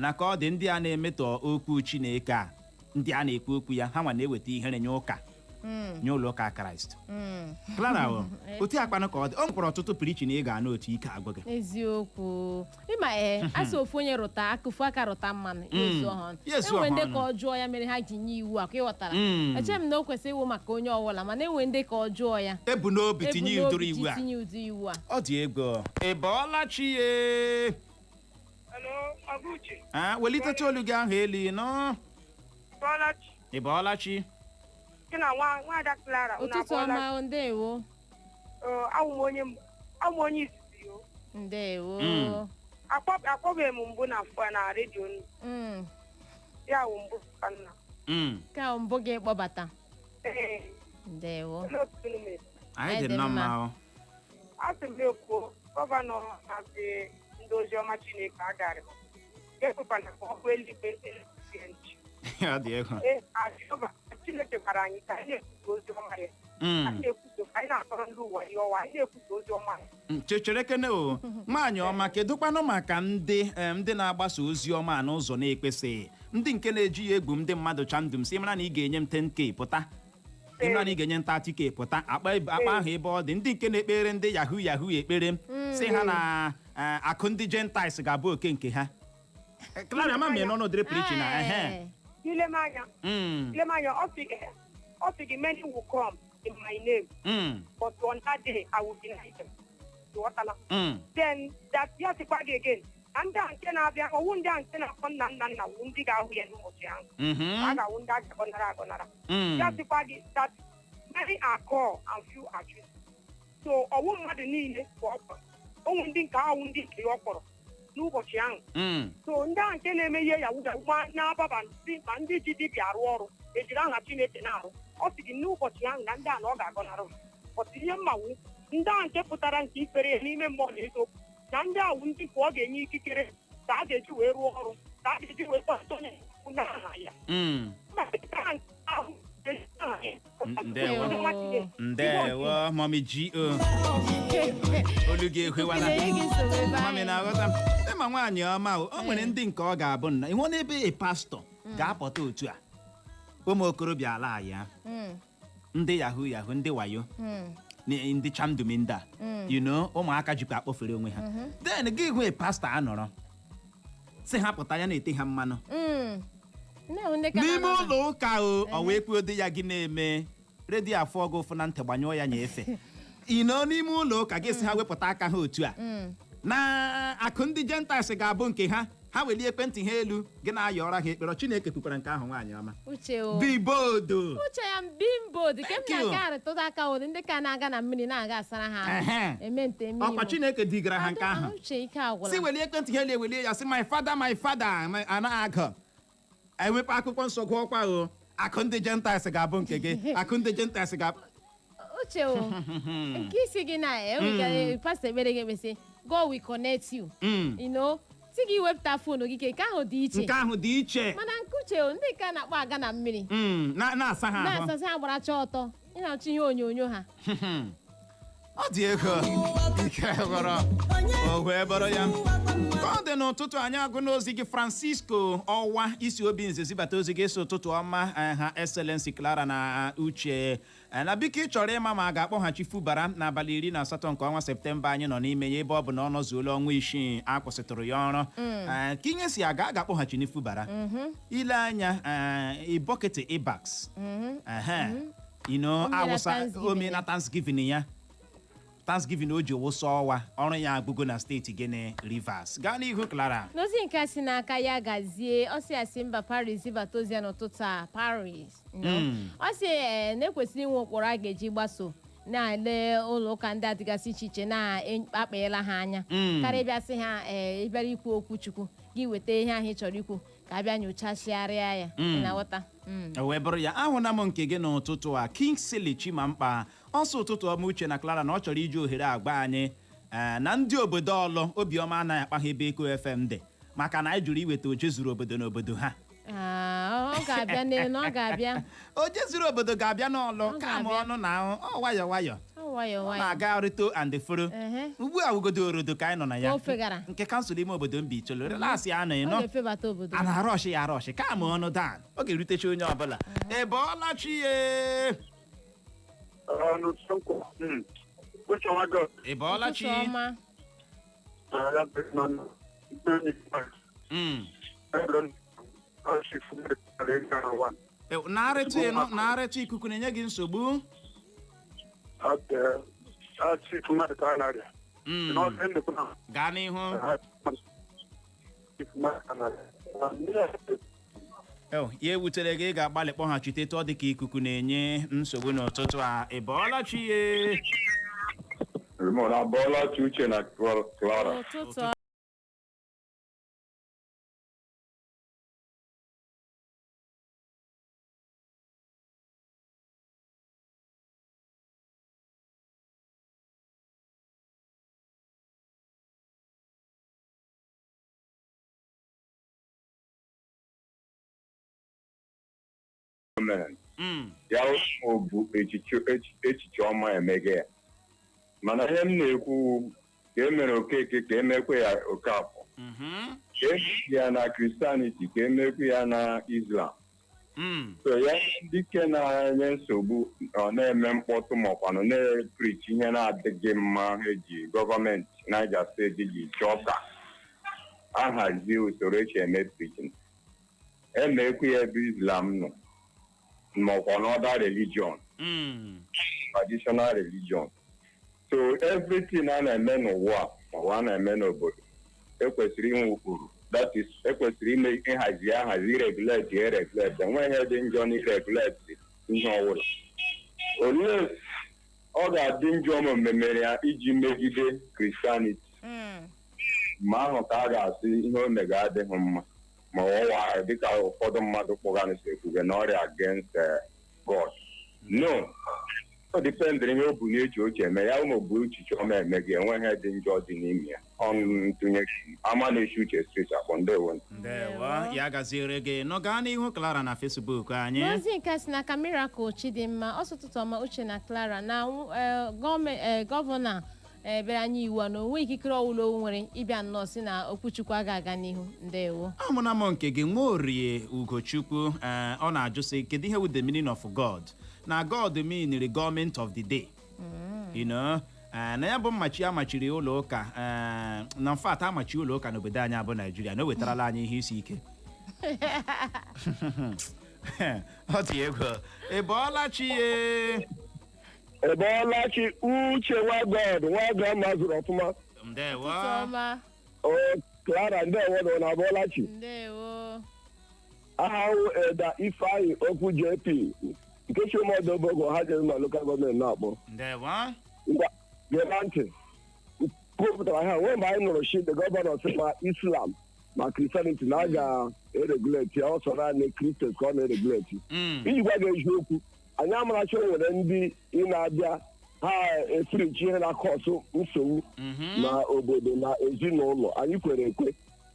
na ka ọ dị ndị a na-emetọ okwu Chineke a ndị a na-ekwu okwu ya ha nwa na-eweta ihere nye ụka nye ụlọ ụka Kraịst. Clara otu akpanụ ka ọ dị, o nwekwara ọtụtụ pirichi na ị ga-anụ otu ike agwụ gị. Eziokwu ịma asị ofu onye rụta akụfu aka rụta mmanụ enwe ndị ka ọ jụọ ya mere ha ji nye iwu a ka ịghọtara eche m na o kwesịrị iwu maka onye ọbụla mana enwe ndị ka ọ jụọ ya ebu n'obi tinye ụdịrị iwu a ọ dị ego ị bọọla chi ye welitecha olu gị ahụ elu nọ ị bọọla chi ụtụtụ ọma ndewo awụ onye izizi yo ndewo akpọbeghị m mbụ na redio ya wụ mbụ ka mbụ gị kpọbata ndewo anyị dị mma asị m ekwuo gọvanọ hazi ndị oziọma Chineke agarị ekpekwana ka ọ bụ eluigwe Chineke gwara anyị ka anyị na-ekwusa oziọma ya anyị na-ekwusa ka anyị na-akọrọ ndị ụwa ihe ọwa anyị na-ekwusa oziọma ya chechere kene o nwaanyị ọma kedụkwanụ maka ndị na-agbasa ozi ọma n'ụzọ na-ekwesịghị ndị nke na-eji ya egwu ndị mmadụ chandum si mara na ị ga-enye m 10k pụta ịmara na ị ga-enye nta 30k pụta akpa ahụ ebe ọ dị ndị nke na-ekpere ndị yahoo ekpere si ha na akụ ndị Gentiles ga-abụ oke nke ha. Clara ma mee n'ọnụ dịrị preach na ile m anya ọ sị gị many will come in my name but on that day I will deny them. Then that ya sịkwa gị again na ndị a nke na-abịa ọwụ ndị a nke na-akpọ nna wụ ndị ga-ahụ ya n'ụbọchị ahụ a ga-awụ ndị a ga-agọnara ya sịkwa gị that many are called and few are chosen. So ọwụ mmadụ niile ka ọ kpọrọ onwe ndị nke ahụ ndị nke ọ kpọrọ n'ụbọchị ahụ. So ndị a nke na-eme ihe yawu ma na-ababa ma ndị ji dibịa arụ ọrụ ejiri aha Chineke na-arụ ọ sị gị n'ụbọchị ahụ na ndị a na ọ ga-agọnara ọtụ ihe mmanwụ ndị a nke pụtara nke ikpere n'ime mmụọ na eziokwu na ndị awụ ndị ka ọ ga-enye ikikere ka a ga-eji wee rụọ ọrụ ka a ga-eji wee kpọta onye na aha ya ndewo mami ji olu gị ekwewala mami na-aghọta ịma nwaanyị ọma o nwere ndị nke ọ ga-abụ nna ịhụ n'ebe pastọ ga-apụta otu a ụmụ okorobịa ala ya ndị yahoo ndị wayo ndị chamduminda ụmụaka jikwa akpọfere onwe ha then gị hụ pastọ anọrọ si ha pụta ya na-ete ha mmanụ n'ime ụlọ ụka ọ wee kwuo dị ya gị na-eme redio afọ ọgụ ụfụ na ntị gbanyụọ ya nyefe n'ime ụlọ ụka gị si ha wepụta aka ha otu a na akụ ndị Gentiles ga-abụ nke ha welie ekwentị ha elu gị na-ayọ ọra ha ekpere Chineke kwukwara nke ahụ nwaanyị ọma bibodo uche ya bimbodo ke m na-aga arịtụta aka ụdị ndị ka na-aga na mmiri na-aga asara ha eme nte mmiri ọkwa Chineke digara ha nke ahụ si welie ekwentị ha elu ewelie ya si my father anaghị enwekwa akwụkwọ nsọ gụọkwa akụ ndị Gentiles ga-abụ nke gị akụ ndị Gentiles ga-abụ uche nke isi gị na pastọ ekpere gị ekpesị God will connect you si gị wepụta foonu gị nke ahụ dị iche mana nke uche ndị ka na-akpọ aga na mmiri na-asa ha gbaracha ọtọ ị na-achọ ihe onyonyo ha ọ dị ego ike gwọrọ ohu bọrọ ya ka ọ dị n'ụtụtụ anyị agụ n'ozi gị Francisco ọwa isi obi nze zibata ozi gị esi ụtụtụ ọma ha Excellency Clara na Uche na biko ị chọrọ ịma ma a ga-akpọghachi Fubara n'abalị 18 nke ọnwa Septemba anyị nọ n'ime ya ebe ọ bụ na ọ nọzuola ọnwa 6 a kwụsịtụrụ ya ọrụ ka inye si aga a ga-akpọghachi n'Fubara ile anya ibokete Ibax awụsa ome na Thanksgiving ya Thanksgiving o ji wụsa ọwa ọrụ ya agbụgo na steeti Gini Rivers gaa n'ihu Clara n'ozi nke si n'aka ya gazie ọ sị asị mba Paris zibata ozi ya n'ụtụtụ a Paris ọ sị na-ekwesịrị inwe ụkpụrụ a ga-eji gbaso na-ele ụlọ ụka ndị adịgasị iche iche na-akpaghela ha anya karịa ịbịasị ha ịbịara ikwu okwu Chukwu gị weta ihe ahụ ị chọrọ ikwu ka a bịa nyochasịgharịa ya na nghọta wee bụrụ ya ahụna m nke gị n'ụtụtụ a Kingsley Chimamkpa ọsọ ụtụtụ ọma Uche na Clara na ọ chọrọ iji ohere agba anyị na ndị obodo ọlụ obiọma anaghị akpa ha ebe Eko FM dị maka na anyị jụrụ iweta oje zuru obodo n'obodo ha ọ ga-abịa oje zuru obodo ga-abịa n'ọlụ ka ma ọnụ na nwayọ na-aga rito and foro ugbu a wugodo orodo ka anyị nọ na ya nke kansụl ime obodo mba Icholụ relasị anọghị nọ a na-arọshị ya arọshị ka ma ọnụ dan ọ ga-erutecha onye ọbụla ebe ọlachi Nzuko. Which one I got? Ebola chi. Na-arịtụ ikuku na-enye gị nsogbu. Gaa n'ihu. Ya ewutere gị ga-agbalị kpọghachite tụọ dịka ikuku na-enye nsogbu n'ụtụtụ a. Ebola chi ye. Ebola chi Uche na Clara. Ya bụ echiche ọma emege ya mana ihe m na-ekwu ka e mere Okeke ka emekwe ya Okafọ ka e ya na Christianity ka emekwe ya na Islam so ya dike na-enye nsogbu ọ na-eme mkpọtụ makwanụ na-eprich ihe na-adịghị mma eji gọọmenti Niger steeti ji chọọ ka ahazie usoro echi eme prichin emekwe ya ebe Islam nọ makwa other religion, traditional religion. So everything a na-eme n'ụwa ma a na-eme n'obodo ekwesịrị inwe ụkpụrụ, that is ekwesịrị ime nhazi regulate enweghị ihe dị njọ n'irregulate ihe ọbụla. Olee ọ ga-adị njọ ma mmemere ya iji megide Christianity ma ahụ ka a ga-asị ihe o mega adịghị mma ma ọwa dịka ụfọdụ mmadụ kpọganisị ekwuge na ọrịa against God. No, ọ dipendịrị ihe o bu n'echi oche eme ya ụmụ bụ echiche ọma eme gị enweghị dị njọ dị n'ime ya ntụnye ama na-echi uche street akpọ ndewo ya gaziere gị nọ gaa n'ihu Clara na Facebook anyị ozi nke si n'aka Miracle Chidimma ọsụtụtụ ọma Uche na Clara na gọvanọ bịara anyị iwu na onwe ikikere ọwụla nwere ịbịa nnọọ si na okwuchukwu aga n'ihu ndewo amụna m nke gị Nworie Ugochukwu ọ na-ajụ sị kedu ihe with the meaning of God na God mean the government of the day you know na ya bụ mmachi amachiri ụlọ ụka na mfat amachi ụlọ ụka n'obodo anyị abụ Naijiria na o wetarala anyị ihe isi ike ọ dị egwu Ebola chi Ebola chi Uche nwa God nwa grandma zụrụ ọfụma. Ndewo. Clara ndewo na Ebola chi. Ndewo. Aha Eda Ifeanyi Okwu JP nke Chimodo Bogo ha jere na local government na-akpọ. Ndewo. Gelante. Kwupụtara ha mgbe anyị nụrụ shi the governor sị ma Islam ma Christianity na a ga-eregulate ya ọ sọrọ anyị Christians ka ọ na-eregulate. Iji gwa gị eziokwu anyị amarachi nwere ndị ị na-abịa ha efirichi ihe na-akọsụ nsogbu na obodo na ezinụlọ anyị kwere ekwe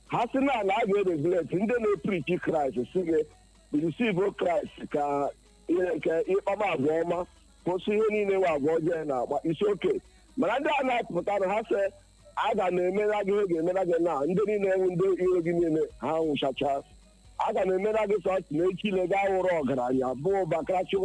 ha sị na a ga-eregulate ndị na-eprichi Kraịst si gị receive Kraịst ka ịkpama agwa ọma kwụsị ihe niile nwe agwa ọjọọ na-akpa isi oke mana ndị a na-apụtara ha sị a ga na-emera gị ihe ga-emera gị na ndị niile enwe ndị iro gị niile ha nwụchacha a ga na-emera gị sọsị na echi ile ga wụrụ ọgaranya bụ ụbakarachi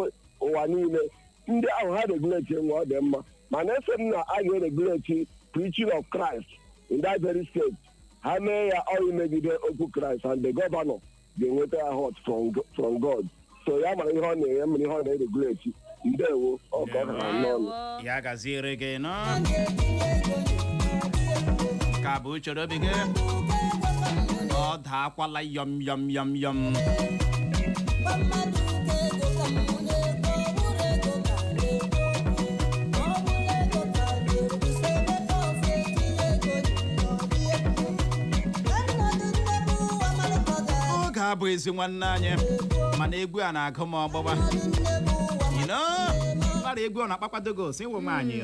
ụwa niile ndị ahụ ha regulate nwe ọ dị mma mana ese m na a ga-eregulate preaching of Christ in that very state ha mee ya ọrụ megide okwu Christ and the governor ga-enweta ya hot from God so ya mara ihe ọ na-enye mere ihe ọ na-eregulate ndewo ọkọ ya gaziere gị nọ ka bụ uchoro obi gị ọ daakwala yọm abụ ezi nwanne anyị mana egwu a na-agụ m ọgbọgba lara egwu ọ na-akpakpado gị osi ịwụ nwaanyị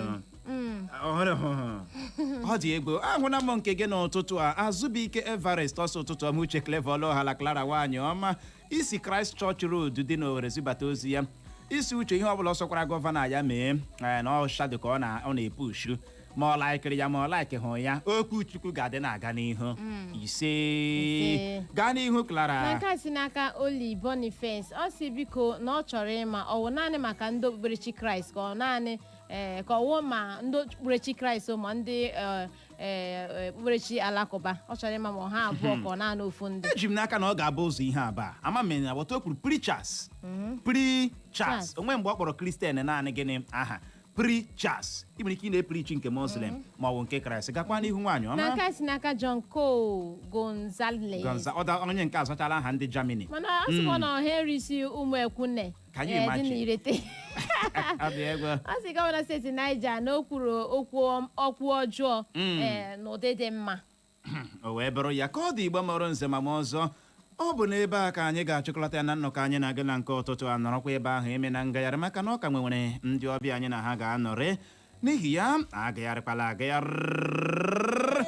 ọ dị egwu ahụna m nke gị n'ụtụtụ a Azụbụike Everest ọsọ ụtụtụ ọma Uche Clever Ọlụọhala Clara nwaanyị ọma isi Christ Church Road dị n'Owerri zibata ozi ya isi Uche ihe ọbụla ọsọkwara gọvanọ ya mee na ọ shado ka ọ na-epushu ma ọ laikiri ya ma ọ laiki hụ ya okwu Chukwu ga-adị na-aga n'ihu ise gaa n'ihu Clara. na nke a si n'aka Oli Boniface ọ si biko na ọ chọrọ ịma ọ wụ naanị maka ndị okpukperechi Kraịst ka ọ naanị ka ọwụ ma ndị okpukperechi Kraịst ma ndị okpukperechi Alakụba ọ chọrọ ịma ma ha abụọ ka ọ naanị ofu ndị. Eji m n'aka na ọ ga-abụ ụzọ ihe abụọ ama m na agbata o kwuru preachers onwe mgbe ọ kpọrọ Kristian naanị gịnị aha preachers ị nwere ike ị na-eprichi nke Muslim ma ọ bụ nke Kraịst gakwa n'ihu nwaanyị ọma. n'aka si n'aka John Cole Gonzalez onye nke azọchala aha ndị Germany mana ọ sịkwa na ọha erisi ụmụ ekwunne dị n'Irete ọ sị gọvanọ steeti Niger na o kwuru okwu ọjọọ n'ụdị dị mma o wee bụrụ ya ka ọ dị Igbo mụrụ nze ma ọzọ ọ bụ n'ebe a ka anyị ga-achịkọlata ya na nnọkọ anyị na-aga na nke ụtụtụ a nọrọkwa ebe ahụ eme na ngagharị maka na ọ ka nwere ndị ọbịa anyị na ha ga-anọrị n'ihi ya agagharịkwala agagharị